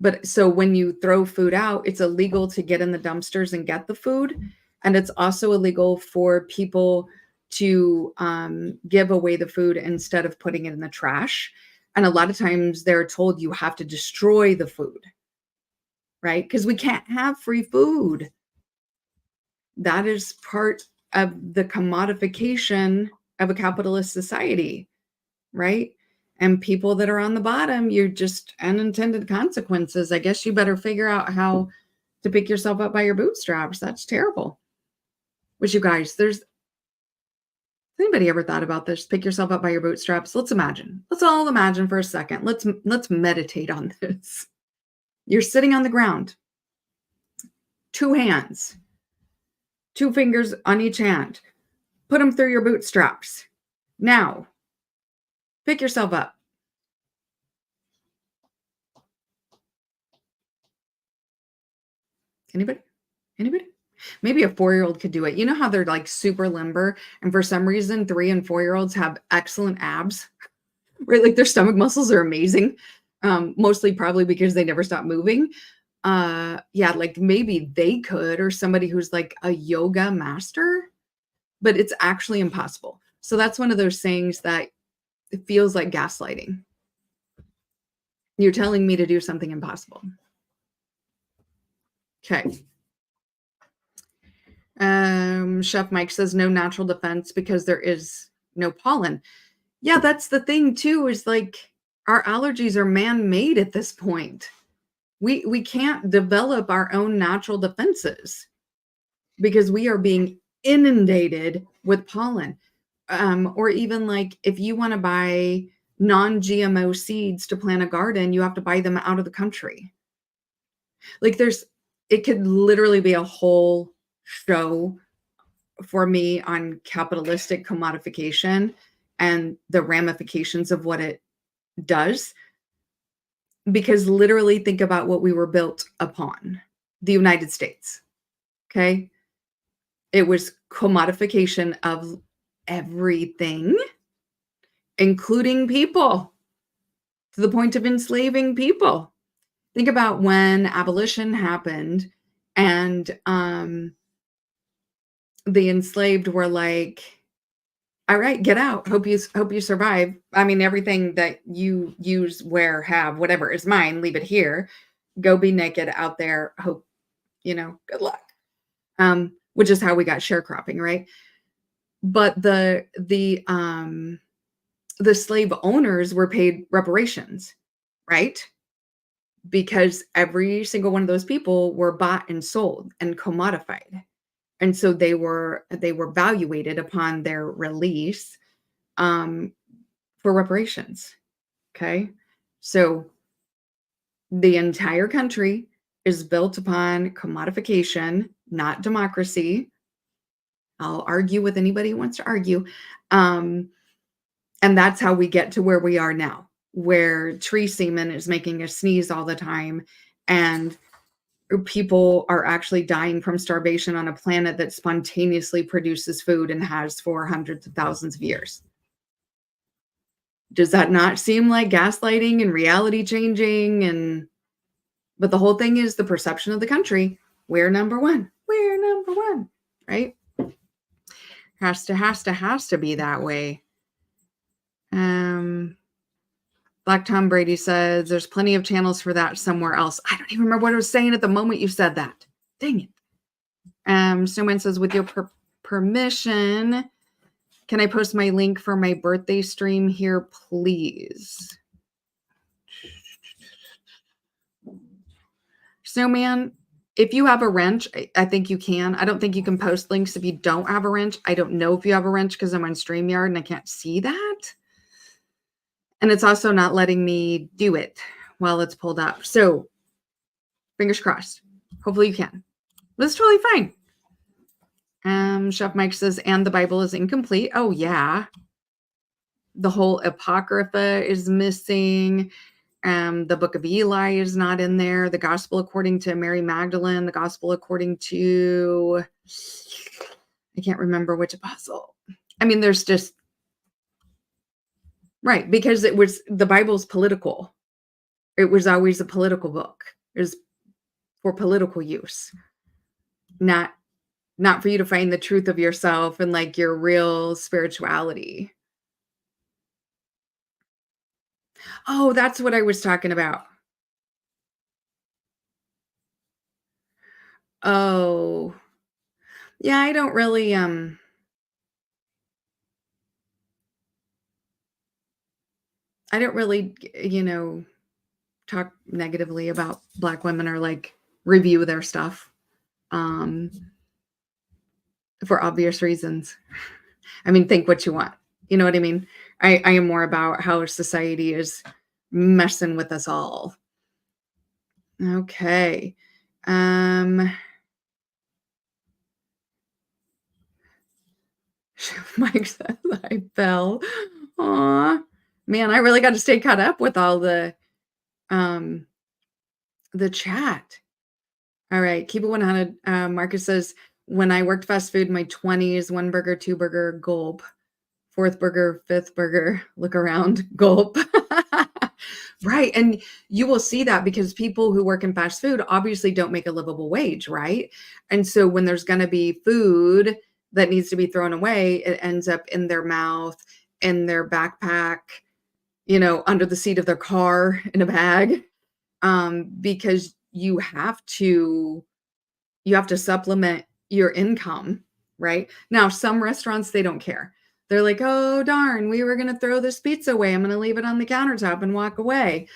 But so when you throw food out, it's illegal to get in the dumpsters and get the food. And it's also illegal for people to give away the food instead of putting it in the trash. And a lot of times they're told you have to destroy the food, right? Because we can't have free food. That is part of the commodification of a capitalist society, right? And people that are on the bottom, you're just unintended consequences. I guess you better figure out how to pick yourself up by your bootstraps. That's terrible. Which, you guys, has anybody ever thought about this? Pick yourself up by your bootstraps. Let's imagine. Let's all imagine for a second. Let's meditate on this. You're sitting on the ground, 2 hands, 2 fingers on each hand. Put them through your bootstraps. Now, pick yourself up. Anybody? Anybody? Maybe a 4-year-old could do it. You know how they're like super limber, and for some reason 3 and 4-year-olds have excellent abs, right? Like their stomach muscles are amazing. Mostly probably because they never stop moving. Yeah, like maybe they could, or somebody who's like a yoga master, but it's actually impossible. So that's one of those things that it feels like gaslighting. You're telling me to do something impossible. Okay. Chef Mike says no natural defense because there is no pollen. Yeah, that's the thing too, is like our allergies are man-made at this point. We can't develop our own natural defenses because we are being inundated with pollen. Or even like if you want to buy non-GMO seeds to plant a garden, you have to buy them out of the country. Like it could literally be a whole show for me on capitalistic commodification and the ramifications of what it does. Because literally think about what we were built upon, the United States. Okay. It was commodification of everything, including people, to the point of enslaving people. Think about when abolition happened and the enslaved were like, all right, get out. Hope you survive. I mean, everything that you use, wear, have, whatever is mine, leave it here. Go be naked out there. Hope, good luck. Which is how we got sharecropping, right? But the slave owners were paid reparations, right? Because every single one of those people were bought and sold and commodified. And so they were valuated upon their release for reparations. Okay. So the entire country is built upon commodification, not democracy. I'll argue with anybody who wants to argue. And that's how we get to where we are now, where tree semen is making us sneeze all the time. And people are actually dying from starvation on a planet that spontaneously produces food and has for hundreds of thousands of years. Does that not seem like gaslighting and reality changing? But the whole thing is the perception of the country. We're number one. We're number one, right? Has to be that way. Black Tom Brady says there's plenty of channels for that somewhere else. I don't even remember what I was saying at the moment you said that. Dang it. Snowman says, with your permission, can I post my link for my birthday stream here, please? Snowman, if you have a wrench, I think you can. I don't think you can post links if you don't have a wrench. I don't know if you have a wrench because I'm on StreamYard and I can't see that. And it's also not letting me do it while it's pulled up. So fingers crossed. Hopefully you can. That's totally fine. Chef Mike says, and the Bible is incomplete. Oh, yeah. The whole Apocrypha is missing. The Book of Eli is not in there. The Gospel according to Mary Magdalene. The Gospel according to, I can't remember which apostle. I mean, there's just, right, because the Bible's political. It was always a political book. It was for political use, not for you to find the truth of yourself and like your real spirituality. Oh, that's what I was talking about. Oh, yeah, I don't really, talk negatively about Black women or like review their stuff, for obvious reasons. I mean, think what you want. You know what I mean? I am more about how society is messing with us all. Okay. Mike says I fell. Aw. Man, I really got to stay caught up with all the chat. All right, keep it 100. Marcus says, when I worked fast food in my 20s, 1 burger, 2 burger, gulp. 4th burger, 5th burger, look around, gulp. Right. And you will see that because people who work in fast food obviously don't make a livable wage, right? And so when there's going to be food that needs to be thrown away, it ends up in their mouth, in their backpack, under the seat of their car, in a bag, because you have to supplement your income, right? Now, some restaurants, they don't care. They're like, oh, darn, we were going to throw this pizza away. I'm going to leave it on the countertop and walk away,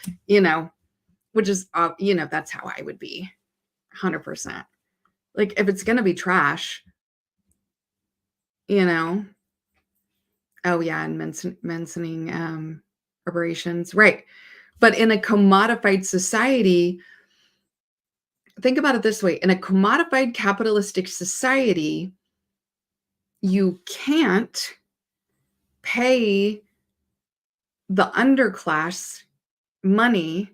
which is, that's how I would be 100%. Like if it's going to be trash, oh yeah. And mentioning, reparations. Right. But in a commodified society, think about it this way. In a commodified capitalistic society, you can't pay the underclass money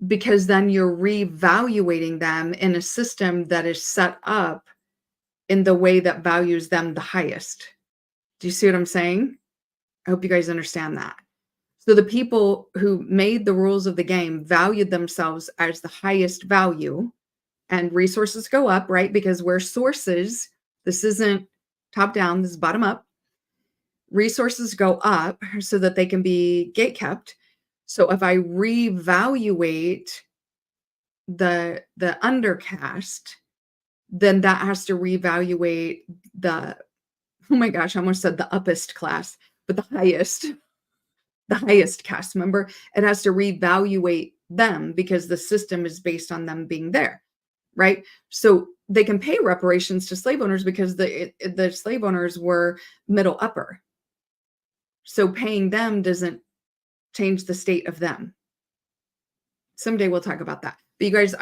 because then you're revaluating them in a system that is set up in the way that values them the highest. Do you see what I'm saying? I hope you guys understand that. So the people who made the rules of the game valued themselves as the highest value, and resources go up, right? Because we're sources. This isn't top down, this is bottom up. Resources go up so that they can be gatekept. So if I reevaluate the undercast, then that has to reevaluate the, oh my gosh, I almost said the uppest class, but the highest cast member. It has to reevaluate them because the system is based on them being there, right? So they can pay reparations to slave owners because the slave owners were middle upper. So paying them doesn't change the state of them. Someday we'll talk about that. But you guys,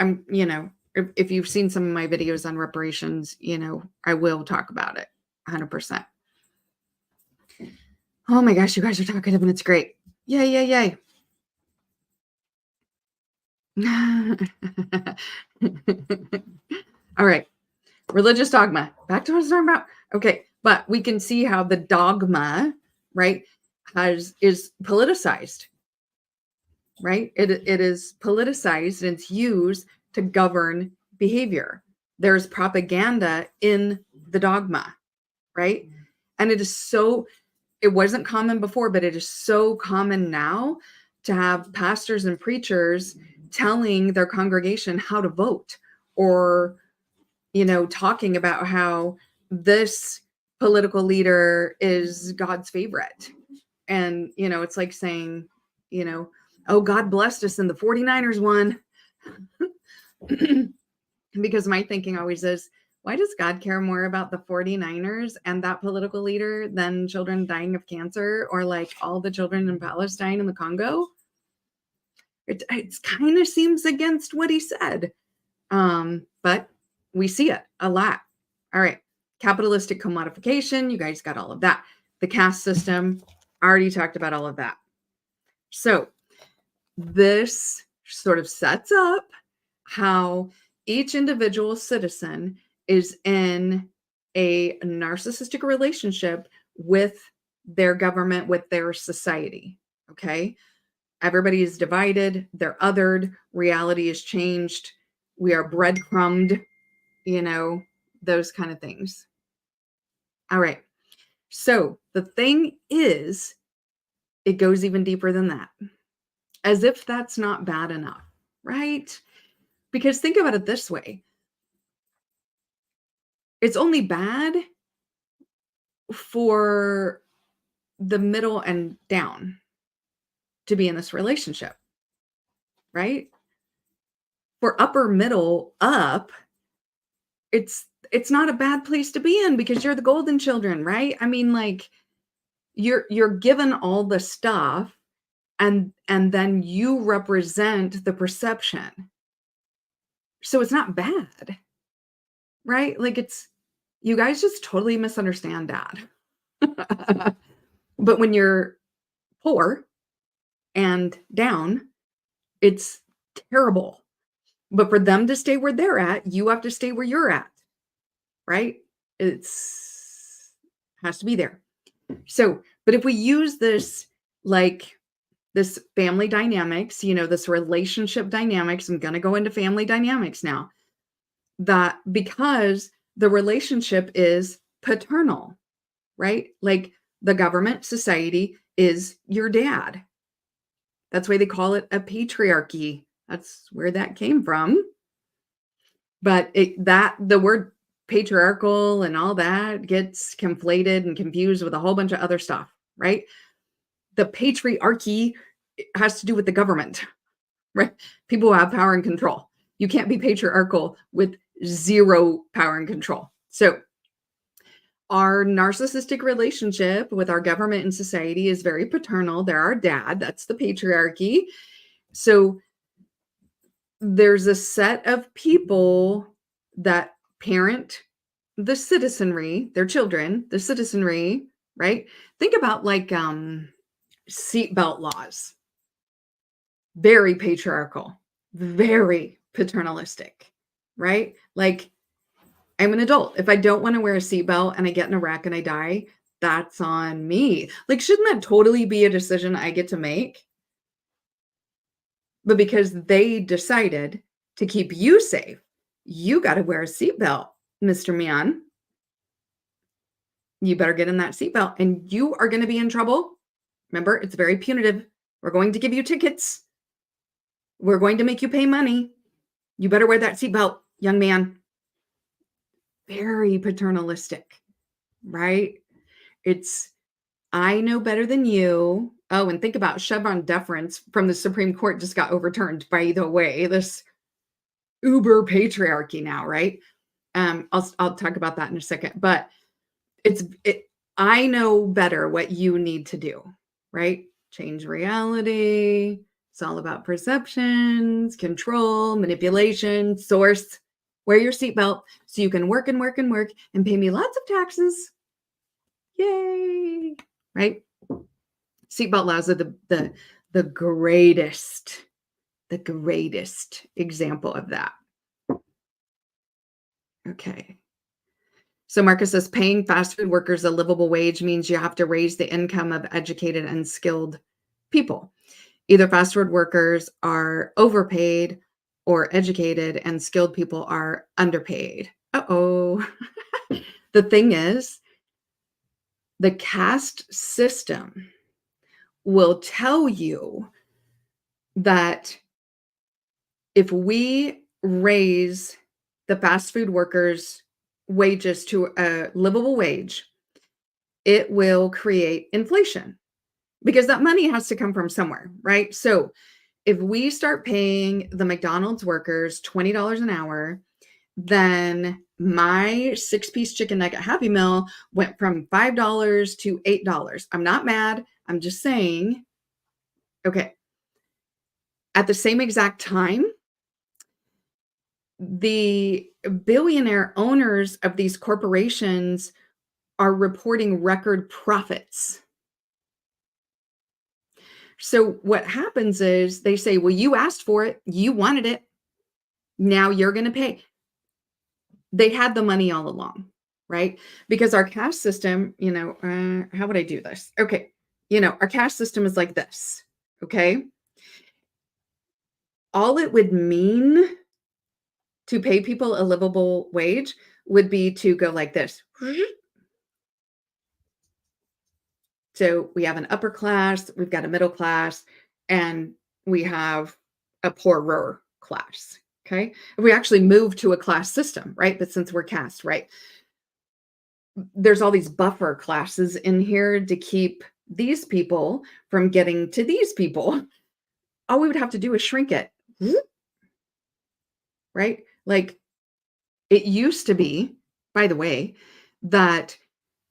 if you've seen some of my videos on reparations, I will talk about it 100%. Oh my gosh, you guys are talkative and it's great. Yay, yay, yay. All right. Religious dogma. Back to what I was talking about. Okay. But we can see how the dogma, right, is politicized, right? It is politicized and it's used to govern behavior. There's propaganda in the dogma, right? And it wasn't common before, but it is so common now to have pastors and preachers telling their congregation how to vote, or, talking about how this political leader is God's favorite. And, it's like saying, oh, God blessed us and the 49ers won. Because my thinking always is, why does God care more about the 49ers and that political leader than children dying of cancer, or like all the children in Palestine and the Congo? It kind of seems against what he said. But we see it a lot. All right. Capitalistic commodification, you guys got all of that. The caste system, already talked about all of that. So this sort of sets up how each individual citizen is in a narcissistic relationship with their government, with their society. Okay. Everybody is divided, they're othered, reality is changed, we are breadcrumbed, you know, those kind of things. All right. So the thing is, it goes even deeper than that, as if that's not bad enough, right? Because think about it this way, it's only bad for the middle and down to be in this relationship, right? For upper middle up, it's not a bad place to be in because you're the golden children, right? I mean, like you're given all the stuff and then you represent the perception. So it's not bad, right? Like it's you guys just totally misunderstand that. But when you're poor and down, it's terrible. But for them to stay where they're at, you have to stay where you're at, right? It's has to be there. So, but if we use this like this family dynamics, this relationship dynamics, I'm going to go into family dynamics now, that because the relationship is paternal, right? Like the government, society is your dad. That's why they call it a patriarchy. That's where that came from. But the word patriarchal and all that gets conflated and confused with a whole bunch of other stuff, right? The patriarchy has to do with the government, right? People who have power and control. You can't be patriarchal with zero power and control. So our narcissistic relationship with our government and society is very paternal. They're our dad. That's the patriarchy. So there's a set of people that parent the citizenry, their children, the citizenry, right? Think about like seatbelt laws. Very patriarchal, very paternalistic, right? Like I'm an adult. If I don't want to wear a seatbelt and I get in a wreck and I die, that's on me. Like, shouldn't that totally be a decision I get to make? But because they decided to keep you safe, you got to wear a seatbelt, Mr. Man. You better get in that seatbelt and you are going to be in trouble. Remember, it's very punitive. We're going to give you tickets. We're going to make you pay money. You better wear that seatbelt, young man. Very paternalistic, right? It's, I know better than you. Oh, and think about Chevron deference from the Supreme Court just got overturned, by the way. This uber patriarchy now, right? I'll talk about that in a second, but I know better what you need to do, right? Change reality. It's all about perceptions, control, manipulation, source. Wear your seatbelt so you can work and work and work and pay me lots of taxes. Yay! Right? Seatbelt laws are the greatest example of that. Okay. So Marcus says paying fast food workers a livable wage means you have to raise the income of educated and skilled people. Either fast food workers are overpaid or educated and skilled people are underpaid. Uh-oh. The thing is, the caste system will tell you that if we raise the fast food workers' wages to a livable wage, it will create inflation because that money has to come from somewhere, right? So if we start paying the McDonald's workers $20 an hour, then my 6-piece chicken nugget Happy Meal went from $5 to $8. I'm not mad. I'm just saying, okay, at the same exact time, the billionaire owners of these corporations are reporting record profits. So what happens is they say, well, you asked for it, you wanted it, now you're going to pay. They had the money all along, right? Because our caste system, how would I do this? Okay. Our caste system is like this. Okay. All it would mean to pay people a livable wage would be to go like this. So we have an upper class, we've got a middle class, and we have a poorer class. Okay. If we actually move to a class system, right? But since we're caste, right? There's all these buffer classes in here to keep these people from getting to these people. All we would have to do is shrink it, right? Like it used to be, by the way, that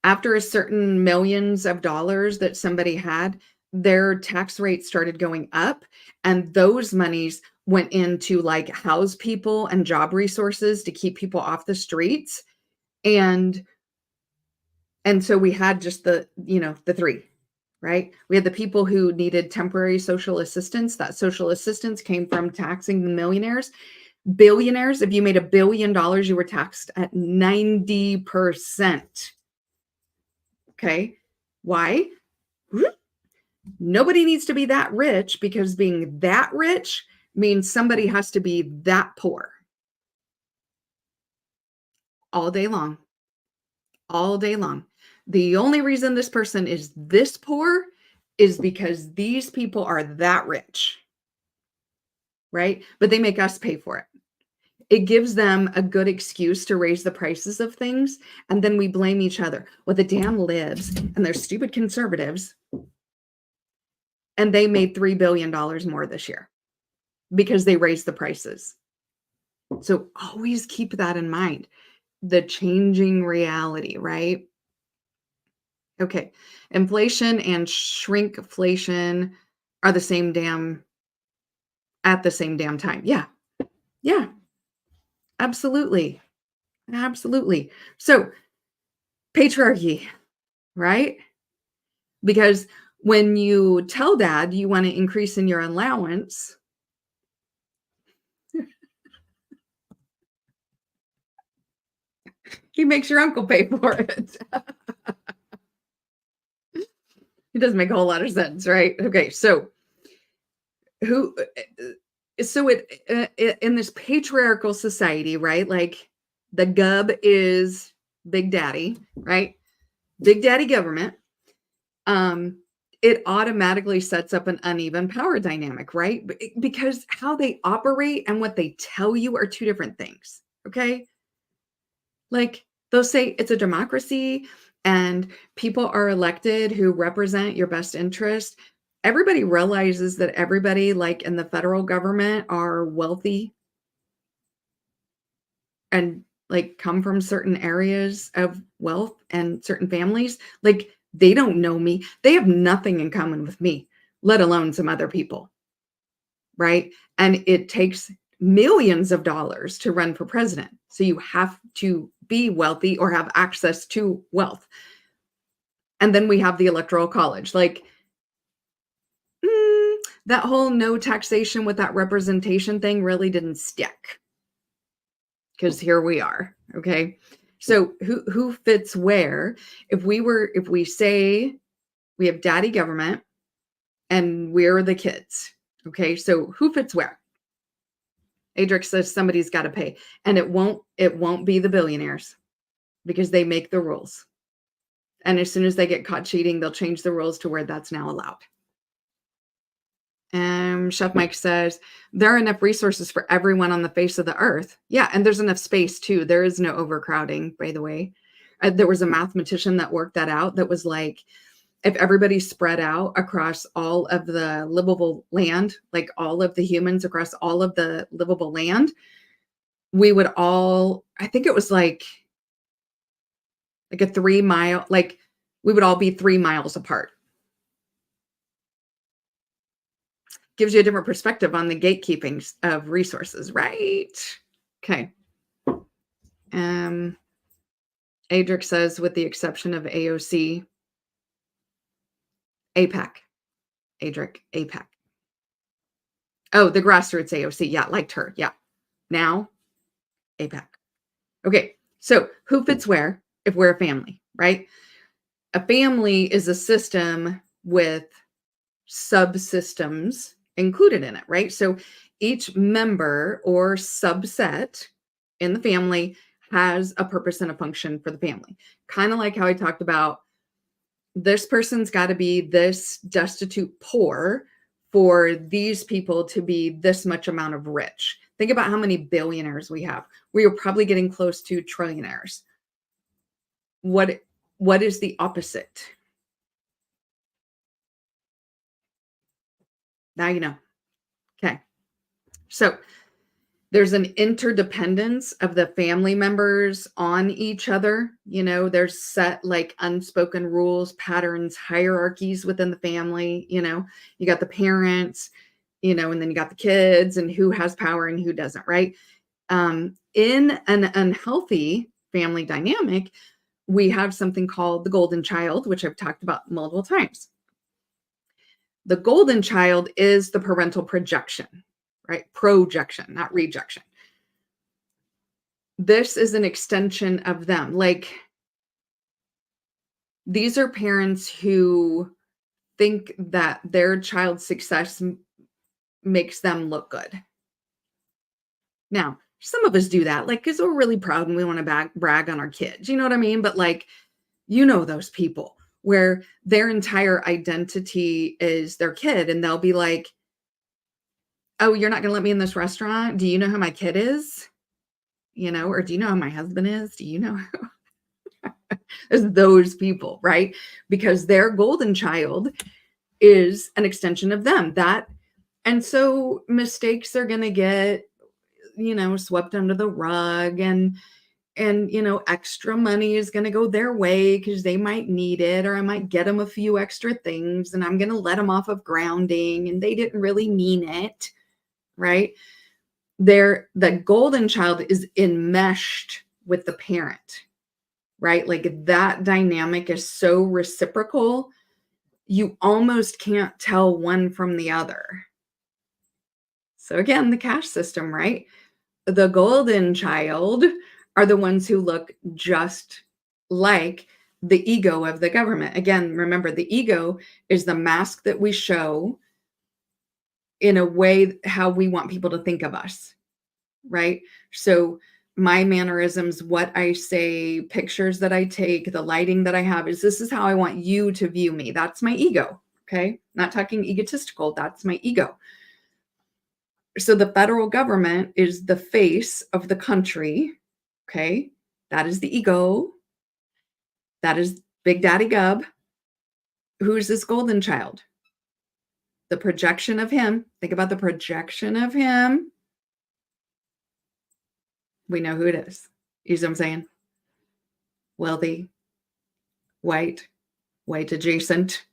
after a certain millions of dollars that somebody had, their tax rate started going up, and those monies went into like house people and job resources to keep people off the streets. And so we had just the three, right? We had the people who needed temporary social assistance. That social assistance came from taxing the millionaires. Billionaires, if you made $1 billion, you were taxed at 90%. Okay. Why? Nobody needs to be that rich, because being that rich means somebody has to be that poor all day long. All day long. The only reason this person is this poor is because these people are that rich, right? But they make us pay for it. It gives them a good excuse to raise the prices of things, and then we blame each other. Well, the damn libs and their stupid conservatives, and they made $3 billion more this year because they raised the prices. So always keep that in mind. The changing reality, right? Okay. Inflation and shrinkflation are at the same damn time. Yeah. Yeah. Absolutely. Absolutely. So patriarchy, right? Because when you tell dad you want to increase in your allowance, he makes your uncle pay for it. It doesn't make a whole lot of sense, right? Okay. Who so in this patriarchal society, right? Like the gub is Big Daddy, right? Big Daddy government. It automatically sets up an uneven power dynamic, right? Because how they operate and what they tell you are two different things. Okay. Like they'll say it's a democracy and people are elected who represent your best interest. Everybody realizes that everybody, like in the federal government, are wealthy and like come from certain areas of wealth and certain families. Like they don't know me. They have nothing in common with me, let alone some other people. Right. And it takes millions of dollars to run for president. So you have to be wealthy or have access to wealth. And then we have the electoral college. Like that whole no taxation with that representation thing really didn't stick. Because here we are. Okay. So who fits where? If we say we have daddy government and we're the kids. Okay. So who fits where? Adrix says somebody's got to pay. And it won't be the billionaires because they make the rules. And as soon as they get caught cheating, they'll change the rules to where that's now allowed. Chef Mike says, there are enough resources for everyone on the face of the earth. Yeah, and there's enough space too. There is no overcrowding, by the way. There was a mathematician that worked that out that was like, if everybody spread out across all of the livable land, like all of the humans across all of the livable land, we would all, I think it was like a 3 mile, like we would all be 3 miles apart. Gives you a different perspective on the gatekeeping of resources, right? Okay. Um, Adric says, with the exception of AOC, APAC. Adric, APAC. Oh, the grassroots AOC. Yeah, liked her. Yeah. Now, APAC. Okay. So who fits where if we're a family, right? A family is a system with subsystems included in it, right? So each member or subset in the family has a purpose and a function for the family. Kind of like how I talked about this person's got to be this destitute poor for these people to be this much amount of rich. Think about how many billionaires we have. We are probably getting close to trillionaires. What is the opposite? Now you know. Okay. So there's an interdependence of the family members on each other. There's set like unspoken rules, patterns, hierarchies within the family. You got the parents, and then you got the kids and who has power and who doesn't, right? In an unhealthy family dynamic, we have something called the golden child, which I've talked about multiple times. The golden child is the parental projection, right? Projection, not rejection. This is an extension of them. Like, these are parents who think that their child's success makes them look good. Now, some of us do that, like, because we're really proud and we want to brag on our kids. You know what I mean? But like, those people where their entire identity is their kid, and they'll be like, oh, you're not going to let me in this restaurant? Do you know who my kid is? Or do you know who my husband is? Do you know who? It's those people, right? Because their golden child is an extension of them. And so mistakes are going to get, swept under the rug, and extra money is going to go their way because they might need it, or I might get them a few extra things and I'm going to let them off of grounding and they didn't really mean it, right? The golden child is enmeshed with the parent, right? Like, that dynamic is so reciprocal, you almost can't tell one from the other. So again, the caste system, right? The golden child are the ones who look just like the ego of the government. Again, remember, the ego is the mask that we show in a way how we want people to think of us, right? So my mannerisms, what I say, pictures that I take, the lighting that I have, this is how I want you to view me. That's my ego, okay? Not talking egotistical, that's my ego. So the federal government is the face of the country, okay? That is the ego. That is Big Daddy Gub. Who's this golden child? The projection of him. Think about the projection of him. We know who it is. You see what I'm saying? Wealthy, white adjacent,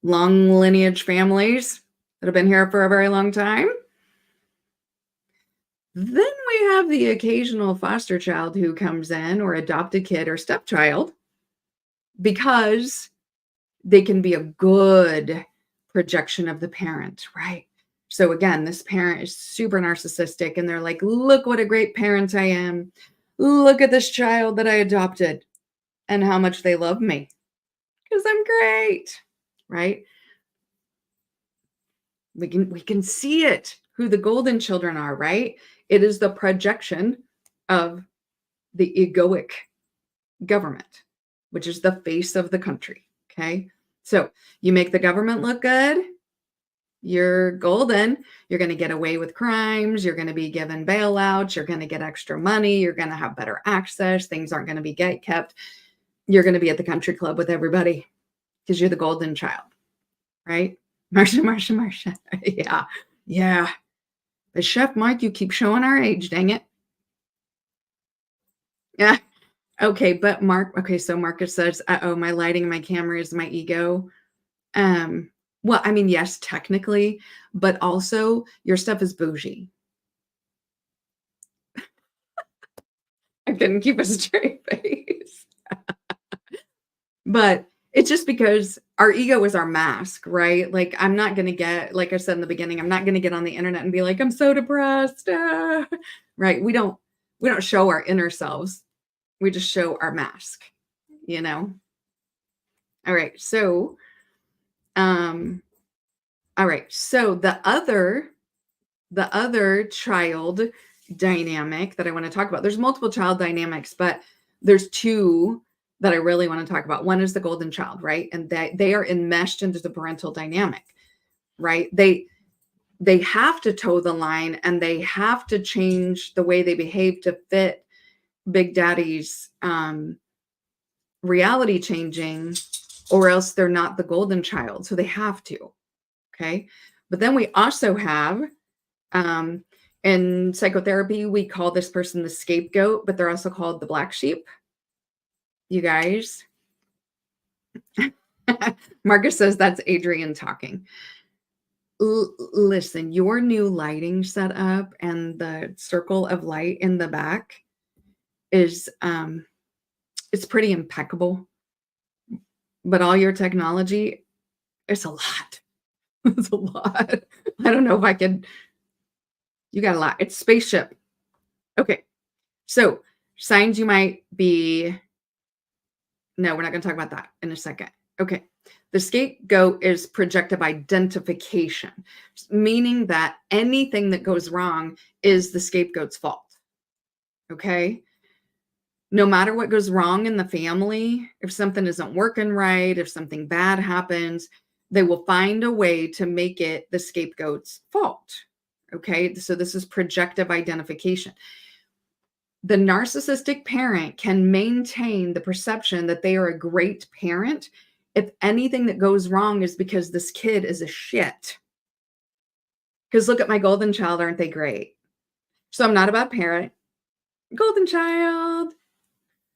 long lineage families that have been here for a very long time. Then we have the occasional foster child who comes in, or adopted kid or stepchild, because they can be a good projection of the parent, right? So again, this parent is super narcissistic and they're like, look what a great parent I am. Look at this child that I adopted and how much they love me because I'm great, right? We can see it, who the golden children are, right? It is the projection of the egoic government, which is the face of the country, okay? So you make the government look good, you're golden. You're going to get away with crimes. You're going to be given bailouts. You're going to get extra money. You're going to have better access. Things aren't going to be gate kept. You're going to be at the country club with everybody because you're the golden child, right? Marsha. Yeah. But Chef Mike, you keep showing our age, dang it. Yeah. Okay, but so Marcus says, my lighting, my camera is my ego. Well, I mean, yes, technically, but also your stuff is bougie. couldn't keep a straight face. But it's just because our ego is our mask, right? Like, I'm not going to get, like I said in the beginning, I'm not going to get on the internet and be like, I'm so depressed. Right. We don't show our inner selves. We just show our mask, you know? All right. So, um, all right. So the other child dynamic that I want to talk about, there's multiple child dynamics, but there's two that I really want to talk about. One is the golden child, right? And they are enmeshed into the parental dynamic, right? They have to toe the line and they have to change the way they behave to fit Big Daddy's reality changing, or else they're not the golden child. So they have to. Okay. But then we also have in psychotherapy, we call this person the scapegoat, but they're also called the black sheep. You guys. Marcus says that's Adrian talking. Listen, your new lighting setup and the circle of light in the back is it's pretty impeccable. But all your technology, it's a lot. It's a lot. I don't know if I could. You got a lot. It's spaceship. Okay. So signs you might be. No, we're not going to talk about that in a second. Okay. The scapegoat is projective identification, meaning that anything that goes wrong is the scapegoat's fault. Okay. No matter what goes wrong in the family, if something isn't working right, if something bad happens, they will find a way to make it the scapegoat's fault. Okay. So this is projective identification. The narcissistic parent can maintain the perception that they are a great parent if anything that goes wrong is because this kid is a shit. Because look at my golden child, aren't they great? So I'm not a bad parent. Golden child.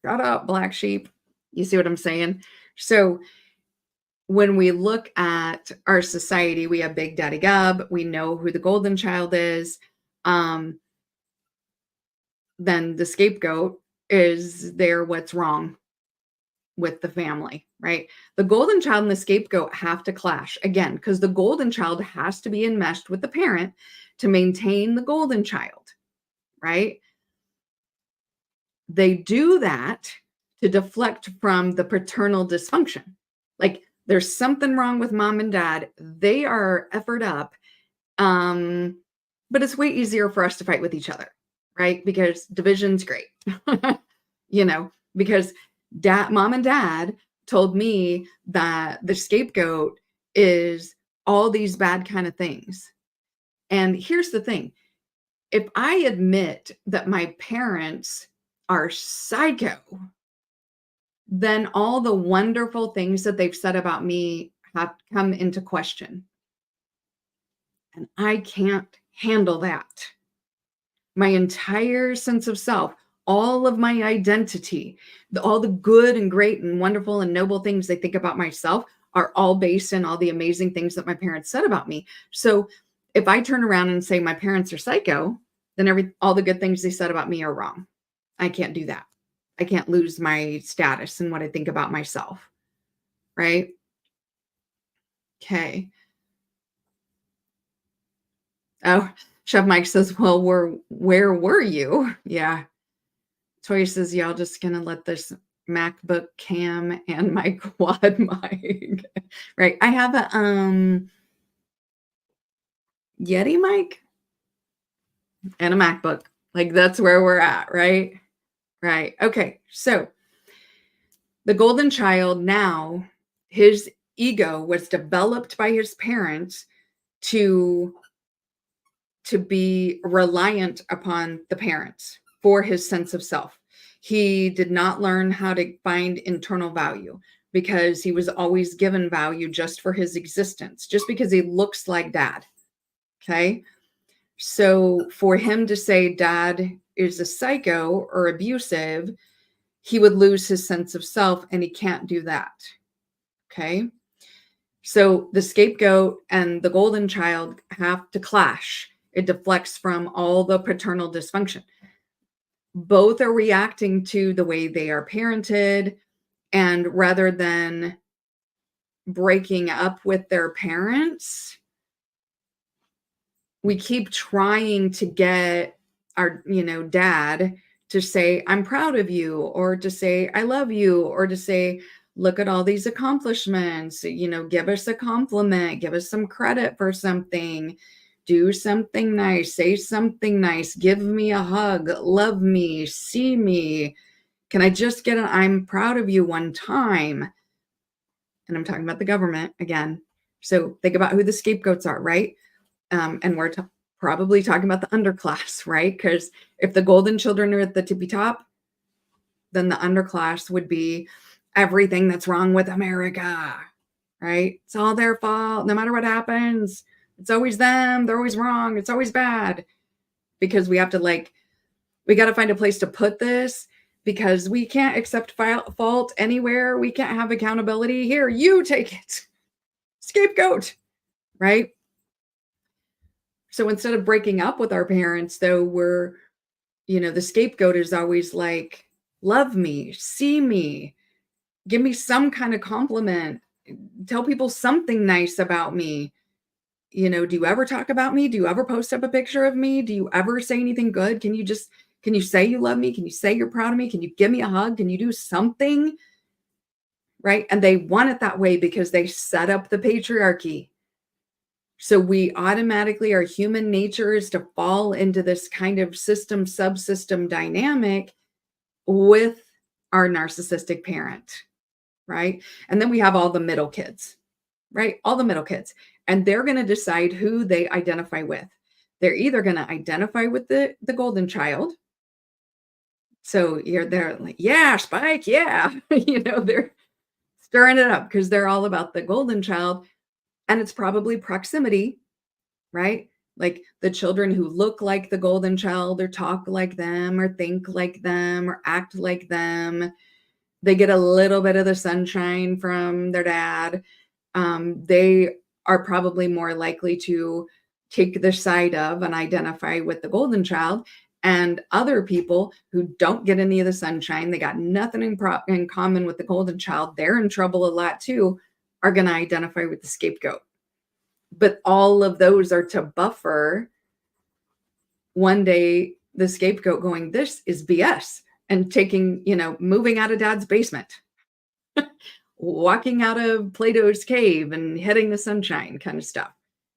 Shout out, black sheep. You see what I'm saying? So when we look at our society, we have Big Daddy Gub. We know who the golden child is. Then the scapegoat is there what's wrong with the family, right? The golden child and the scapegoat have to clash again, because the golden child has to be enmeshed with the parent to maintain the golden child, right? They do that to deflect from the paternal dysfunction. Like, there's something wrong with mom and dad. They are effered up. But it's way easier for us to fight with each other, right? Because division's great, because mom and dad told me that the scapegoat is all these bad kind of things. And here's the thing. If I admit that my parents are psycho, then all the wonderful things that they've said about me have come into question. And I can't handle that. My entire sense of self, all of my identity, all the good and great and wonderful and noble things they think about myself are all based in all the amazing things that my parents said about me. So if I turn around and say my parents are psycho, then all the good things they said about me are wrong. I can't do that. I can't lose my status and what I think about myself. Right? Okay. Oh, Chef Mike says, well, where were you? Yeah. Toy says, y'all just gonna let this MacBook cam and my quad mic. Right. I have a Yeti mic and a MacBook. Like, that's where we're at, right? Right. Okay. So the golden child, now his ego was developed by his parents to be reliant upon the parents for his sense of self. He did not learn how to find internal value because he was always given value just for his existence, just because he looks like dad. Okay. So for him to say dad is a psycho or abusive, he would lose his sense of self, and he can't do that. Okay. So the scapegoat and the golden child have to clash. It deflects from all the paternal dysfunction. Both are reacting to the way they are parented, and rather than breaking up with their parents, we keep trying to get our, dad to say, "I'm proud of you," or to say, "I love you," or to say, "Look at all these accomplishments, give us a compliment, give us some credit for something, do something nice, say something nice, give me a hug, love me, see me. Can I just get an 'I'm proud of you' one time?" And I'm talking about the government again. So think about who the scapegoats are, right? And we're probably talking about the underclass, right? Because if the golden children are at the tippy top, then the underclass would be everything that's wrong with America, right? It's all their fault. No matter what happens, it's always them. They're always wrong. It's always bad. Because we have to we got to find a place to put this because we can't accept fault anywhere. We can't have accountability. Here, you take it. Scapegoat, right? So instead of breaking up with our parents, though, the scapegoat is always like, love me, see me, give me some kind of compliment, tell people something nice about me. Do you ever talk about me? Do you ever post up a picture of me? Do you ever say anything good? Can you say you love me? Can you say you're proud of me? Can you give me a hug? Can you do something? Right? And they want it that way because they set up the patriarchy. So we automatically, our human nature is to fall into this kind of system subsystem dynamic with our narcissistic parent, right? And then we have all the middle kids, right? All the middle kids. And they're going to decide who they identify with. They're either going to identify with the golden child. So they're like, yeah, Spike, yeah. They're stirring it up because they're all about the golden child. And it's probably proximity, right? Like the children who look like the golden child or talk like them or think like them or act like them. They get a little bit of the sunshine from their dad. They are probably more likely to take the side of and identify with the golden child. And other people who don't get any of the sunshine, they got nothing in common with the golden child, they're in trouble a lot too, are going to identify with the scapegoat. But all of those are to buffer one day the scapegoat going, this is BS, and moving out of dad's basement, walking out of Plato's cave and hitting the sunshine kind of stuff.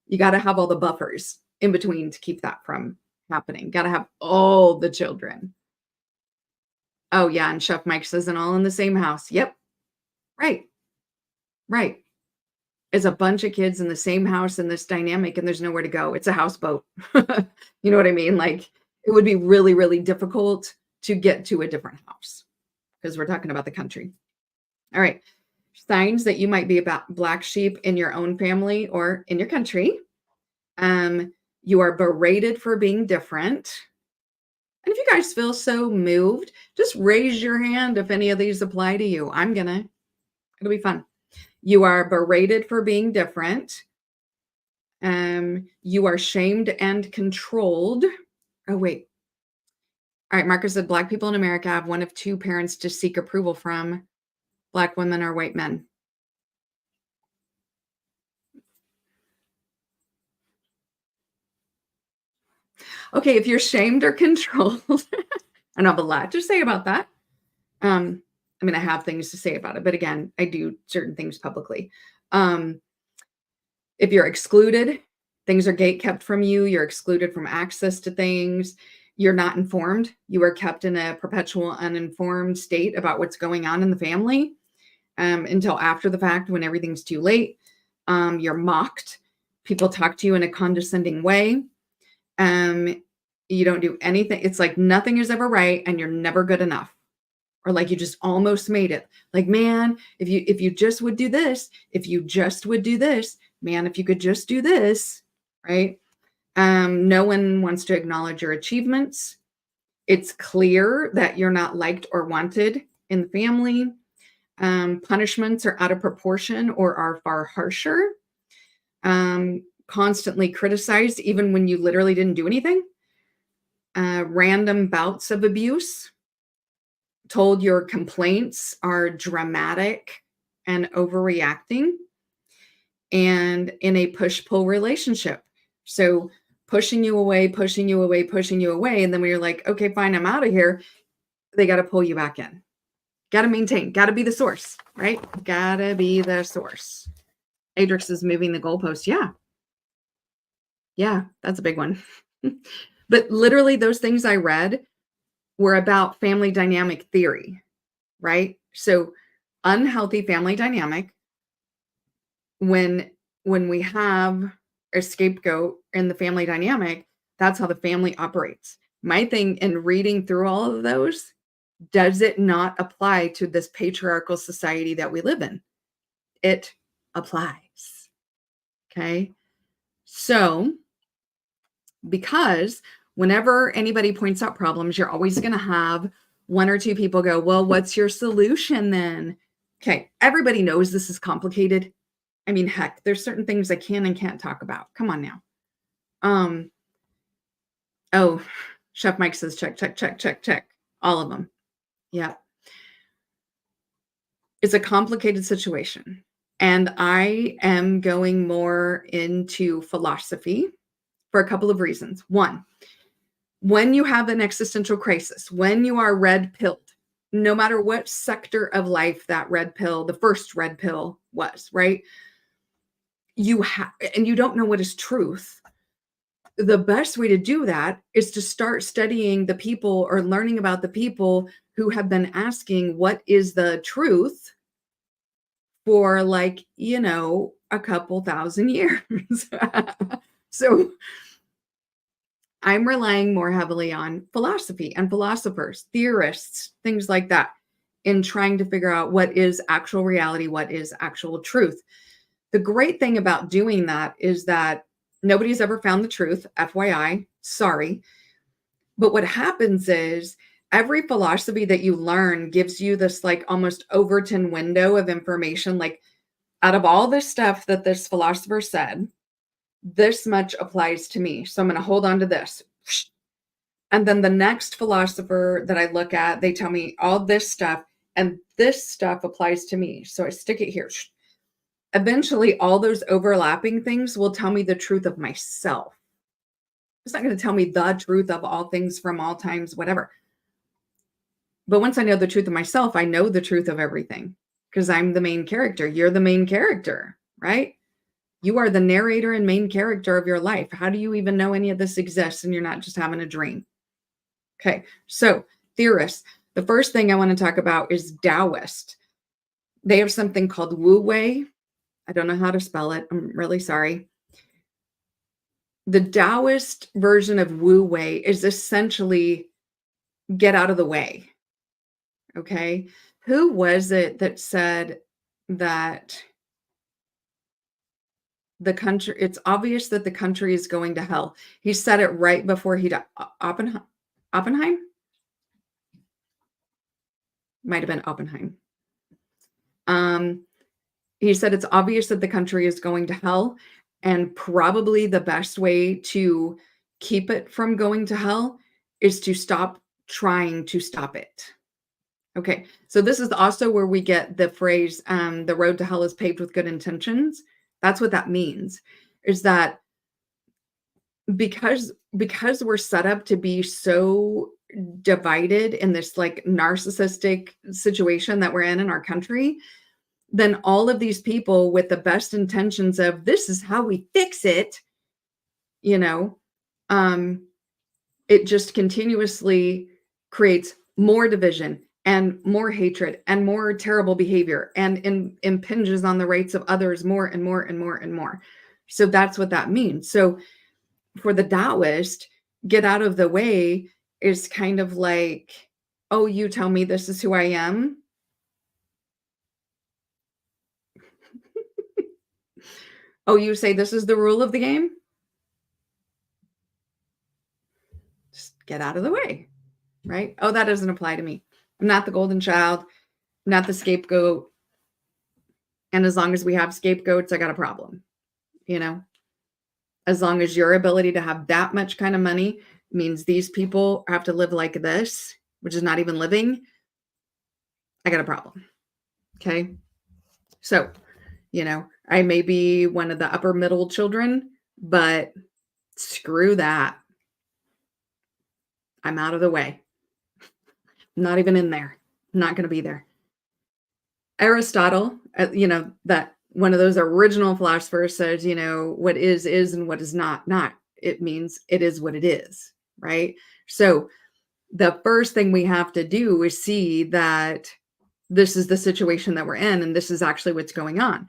You got to have all the buffers in between to keep that from happening. Got to have all the children. Oh, yeah. And Chef Mike says, and all in the same house. Yep. Right. Right. It's a bunch of kids in the same house in this dynamic, and there's nowhere to go. It's a houseboat. You know what I mean? Like it would be really, really difficult to get to a different house because we're talking about the country. All right. Signs that you might be about black sheep in your own family or in your country. You are berated for being different. And if you guys feel so moved, just raise your hand if any of these apply to you. It'll be fun. You are berated for being different. You are shamed and controlled. Oh, wait. All right, Marcus said black people in America have one of two parents to seek approval from, black women or white men. Okay, if you're shamed or controlled, I have a lot to say about that. I have things to say about it, but again, I do certain things publicly. If you're excluded, things are gate kept from you, you're excluded from access to things, you're not informed, you are kept in a perpetual uninformed state about what's going on in the family until after the fact when everything's too late. You're mocked. People talk to you in a condescending way. You don't do anything. It's like nothing is ever right and you're never good enough. Or like you just almost made it. Like, man, if you just would do this, if you just would do this, man, if you could just do this, right? No one wants to acknowledge your achievements. It's clear that you're not liked or wanted in the family. Punishments are out of proportion or are far harsher. Constantly criticized, even when you literally didn't do anything. random bouts of abuse, told your complaints are dramatic and overreacting, and in a push-pull relationship. So pushing you away, pushing you away, pushing you away, and then when you're like, "Okay, fine, I'm out of here," they gotta pull you back in. Gotta maintain, gotta be the source, right? Gotta be the source. Adrix is moving the goalpost. Yeah. Yeah, that's a big one. But literally those things I read were about family dynamic theory, right? So unhealthy family dynamic, when we have a scapegoat in the family dynamic, that's how the family operates. My thing in reading through all of those, does it not apply to this patriarchal society that we live in? It applies. Okay. So, because whenever anybody points out problems, you're always going to have one or two people go, "Well, what's your solution then?" Okay. Everybody knows this is complicated. I mean, heck, there's certain things I can and can't talk about. Come on now. Um, oh, Chef Mike says check, check, check, check, check. All of them. Yeah. It's a complicated situation. And I am going more into philosophy for a couple of reasons. One, when you have an existential crisis, when you are red pilled, no matter what sector of life that red pill, the first red pill was, right? You have, and you don't know what is truth. The best way to do that is to start studying the people or learning about the people who have been asking what is the truth for, like, a couple thousand years. So I'm relying more heavily on philosophy and philosophers, theorists, things like that, in trying to figure out what is actual reality, what is actual truth. The great thing about doing that is that nobody's ever found the truth, FYI, sorry. But what happens is every philosophy that you learn gives you this like almost Overton window of information. Like, out of all this stuff that this philosopher said, this much applies to me. So I'm going to hold on to this. And then the next philosopher that I look at, they tell me all this stuff, and this stuff applies to me. So I stick it here. Eventually, all those overlapping things will tell me the truth of myself. It's not going to tell me the truth of all things from all times, whatever. But once I know the truth of myself, I know the truth of everything, because I'm the main character. You're the main character, right? You are the narrator and main character of your life. How do you even know any of this exists and you're not just having a dream? Okay, so theorists. The first thing I want to talk about is Taoist. They have something called Wu Wei. I don't know how to spell it. I'm really sorry. The Taoist version of Wu Wei is essentially get out of the way. Okay. Who was it that said that the country, it's obvious that the country is going to hell? He said it right before he died. Oppenheim? Might have been Oppenheim. He said it's obvious that the country is going to hell, and probably the best way to keep it from going to hell is to stop trying to stop it. Okay, so this is also where we get the phrase, the road to hell is paved with good intentions. That's what that means, is that because we're set up to be so divided in this like narcissistic situation that we're in our country, then all of these people with the best intentions of this is how we fix it, you know, it just continuously creates more division and more hatred and more terrible behavior and impinges on the rights of others more and more and more and more. So that's what that means. So for the Taoist, get out of the way is kind of like, oh, you tell me this is who I am. Oh, you say this is the rule of the game? Just get out of the way, right? Oh, that doesn't apply to me. I'm not the golden child. I'm not the scapegoat. And as long as we have scapegoats, I got a problem, you know? As long as your ability to have that much kind of money means these people have to live like this, which is not even living, I got a problem. Okay. So, I may be one of the upper middle children, but screw that. I'm out of the way. Not even in there. Not going to be there. Aristotle, that one of those original philosophers says, what is, and what is not, not. It means it is what it is, right? So the first thing we have to do is see that this is the situation that we're in, and this is actually what's going on.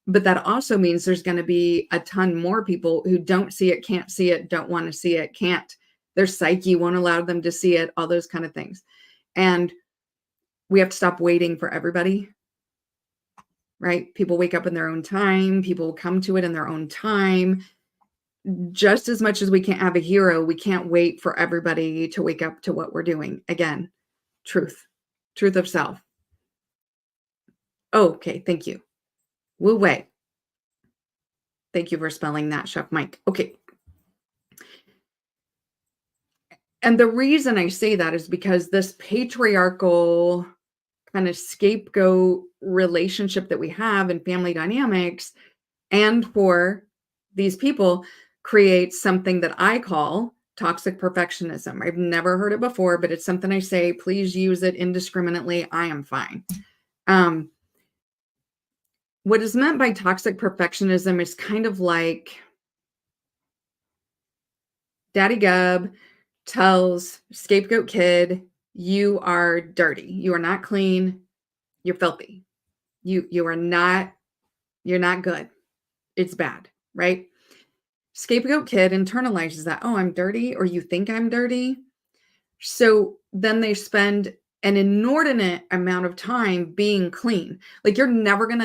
But that also means there's going to be a ton more people who don't see it, can't see it, don't want to see it, can't, their psyche won't allow them to see it, all those kind of things. And we have to stop waiting for everybody, right? People wake up in their own time. People come to it in their own time. Just as much as we can't have a hero, we can't wait for everybody to wake up to what we're doing. Again, truth of self. Oh, okay. Thank you. Wu Wei. Thank you for spelling that, Chef Mike. Okay. And the reason I say that is because this patriarchal kind of scapegoat relationship that we have in family dynamics and for these people creates something that I call toxic perfectionism. I've never heard it before, but it's something I say, please use it indiscriminately. I am fine. What is meant by toxic perfectionism is kind of like Daddy Gub tells scapegoat kid, you are dirty. You are not clean. You're filthy. You're not good. It's bad, right? Scapegoat kid internalizes that, oh, I'm dirty, or you think I'm dirty. So then they spend an inordinate amount of time being clean. Like you're never going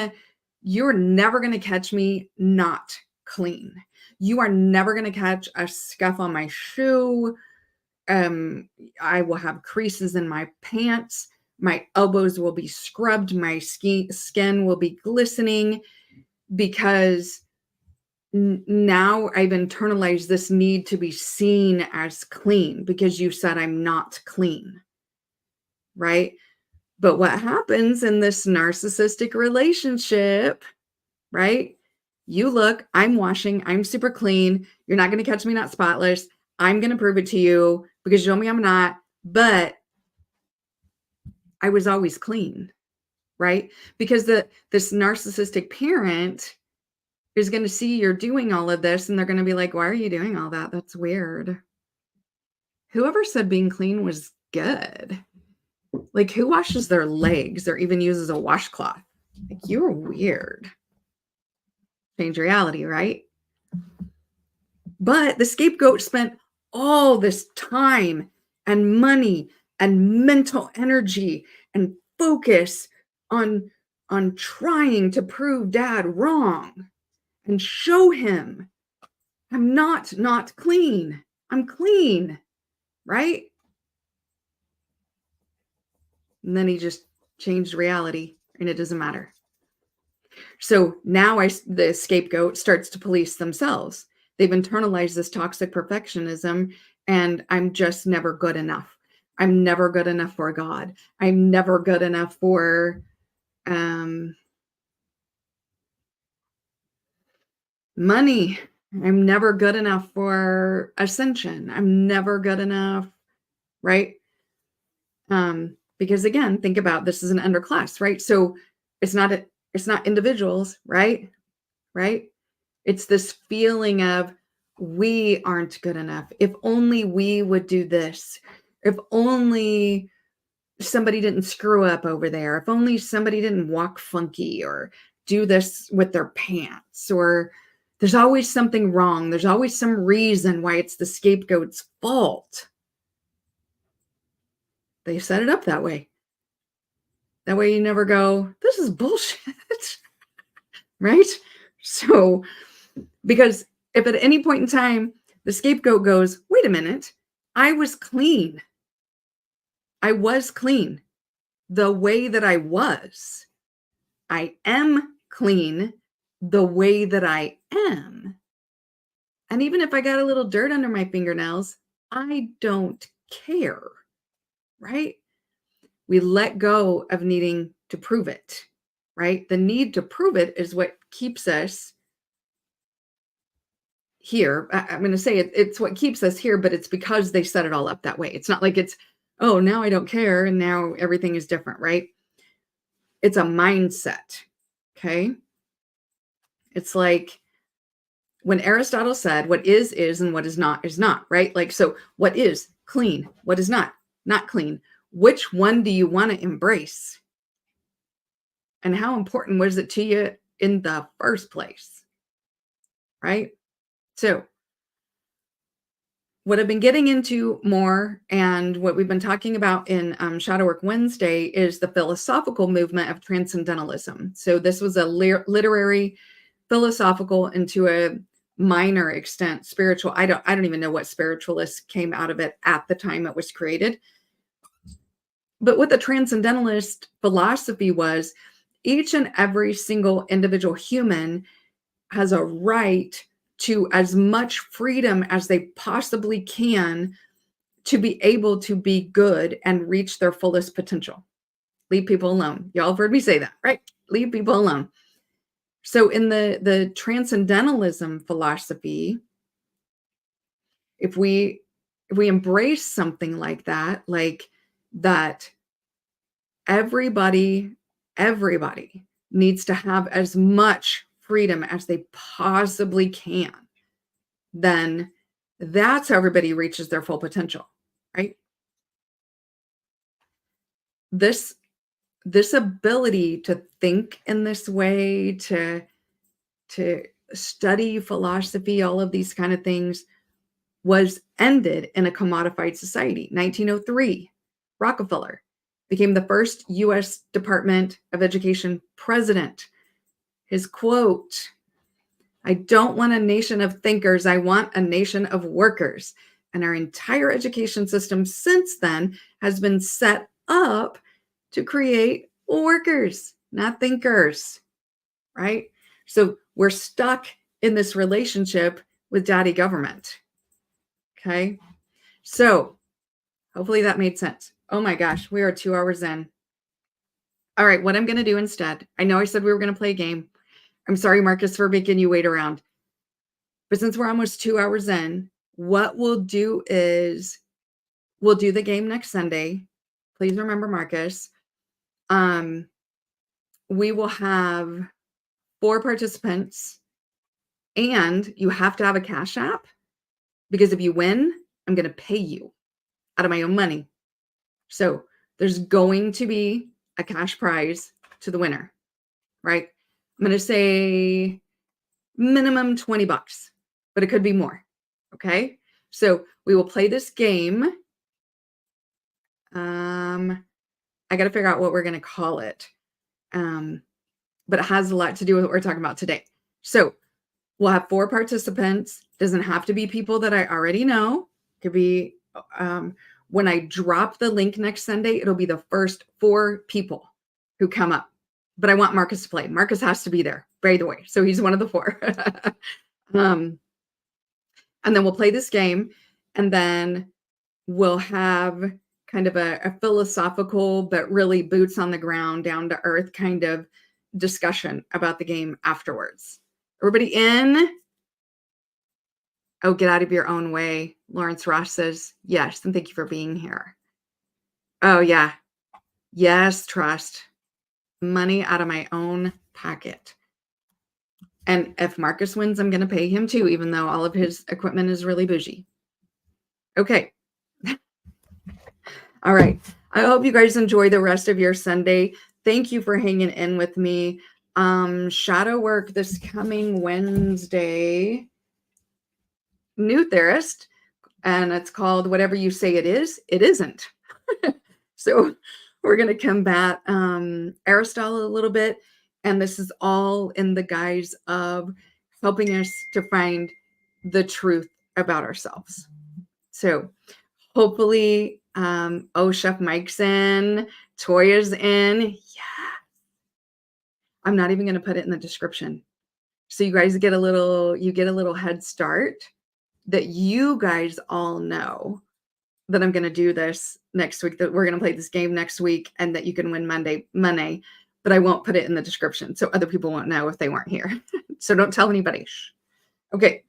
to catch me not clean. You are never going to catch a scuff on my shoe. I will have creases in my pants. My elbows will be scrubbed. My skin will be glistening because now I've internalized this need to be seen as clean because you said I'm not clean, right? But what happens in this narcissistic relationship, right? You look, I'm washing, I'm super clean. You're not going to catch me not spotless. I'm going to prove it to you because you told me I'm not, but I was always clean, right? Because this narcissistic parent is going to see you're doing all of this and they're going to be like, why are you doing all that? That's weird. Whoever said being clean was good? Like, who washes their legs or even uses a washcloth? Like, you're weird. Change reality, right? But the scapegoat spent all this time and money and mental energy and focus on trying to prove dad wrong and show him I'm not clean. I'm clean, right? And then he just changed reality and it doesn't matter. So now the scapegoat starts to police themselves. They've internalized this toxic perfectionism and I'm just never good enough. I'm never good enough for God. I'm never good enough for money. I'm never good enough for ascension. I'm never good enough, right? Because again, think about this is an underclass, right? So it's not individuals, right? Right? It's this feeling of we aren't good enough. If only we would do this. If only somebody didn't screw up over there. If only somebody didn't walk funky or do this with their pants, or there's always something wrong. There's always some reason why it's the scapegoat's fault. They set it up that way. That way you never go, this is bullshit, right? So, because if at any point in time, the scapegoat goes, wait a minute, I was clean. I was clean the way that I was. I am clean the way that I am. And even if I got a little dirt under my fingernails, I don't care, right? We let go of needing to prove it, right? The need to prove it is what keeps us here. I'm going to say it's what keeps us here, but it's because they set it all up that way. It's not like it's, oh, now I don't care and now everything is different, right? It's a mindset. Okay. It's like when Aristotle said, what is, and what is not, right? Like, so what is clean? What is not clean? Which one do you want to embrace? And how important was it to you in the first place? Right? So, what I've been getting into more and what we've been talking about in Shadow Work Wednesday is the philosophical movement of transcendentalism. So, this was a literary, philosophical, and to a minor extent spiritual. I don't even know what spiritualists came out of it at the time it was created. But what the transcendentalist philosophy was, each and every single individual human has a right to as much freedom as they possibly can to be able to be good and reach their fullest potential. Leave people alone. Y'all have heard me say that, right? Leave people alone. So in the transcendentalism philosophy, if we embrace something like that everybody needs to have as much freedom as they possibly can, then that's how everybody reaches their full potential, right? This ability to think in this way, to study philosophy, all of these kind of things was ended in a commodified society. 1903, Rockefeller became the first US Department of Education president. His quote, "I don't want a nation of thinkers, I want a nation of workers." And our entire education system since then has been set up to create workers, not thinkers, right? So we're stuck in this relationship with daddy government. Okay. So hopefully that made sense. Oh my gosh, we are 2 hours in. All right, what I'm going to do instead, I know I said we were going to play a game. I'm sorry, Marcus, for making you wait around. But since we're almost 2 hours in, what we'll do is we'll do the game next Sunday. Please remember, Marcus. We will have 4 participants, and you have to have a Cash App because if you win, I'm going to pay you out of my own money. So there's going to be a cash prize to the winner, right? I'm going to say minimum $20, but it could be more. Okay. So we will play this game. I got to figure out what we're going to call it. But it has a lot to do with what we're talking about today. So we'll have 4 participants. Doesn't have to be people that I already know. It could be, when I drop the link next Sunday, it'll be the first 4 people who come up. But I want Marcus to play. Marcus has to be there, by the way. So he's one of the 4. And then we'll play this game. And then we'll have kind of a philosophical, but really boots on the ground, down to earth kind of discussion about the game afterwards. Everybody in? Oh, get out of your own way. Lawrence Ross says, yes, and thank you for being here. Oh, yeah. Yes, trust. Money out of my own pocket. And if Marcus wins, I'm going to pay him too, even though all of his equipment is really bougie. Okay. All right. I hope you guys enjoy the rest of your Sunday. Thank you for hanging in with me. Shadow work this coming Wednesday. New theorist, and it's called Whatever You Say It Is, It Isn't. So we're going to combat Aristotle a little bit, and this is all in the guise of helping us to find the truth about ourselves. So hopefully, Chef Mike's in, Toya's in. Yeah. I'm not even going to put it in the description. So you guys get a little head start that you guys all know that I'm going to do this next week, that we're going to play this game next week, and that you can win money, but I won't put it in the description so other people won't know if they weren't here. So don't tell anybody. Shh. Okay.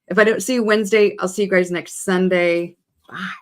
If I don't see you Wednesday, I'll see you guys next Sunday. Bye.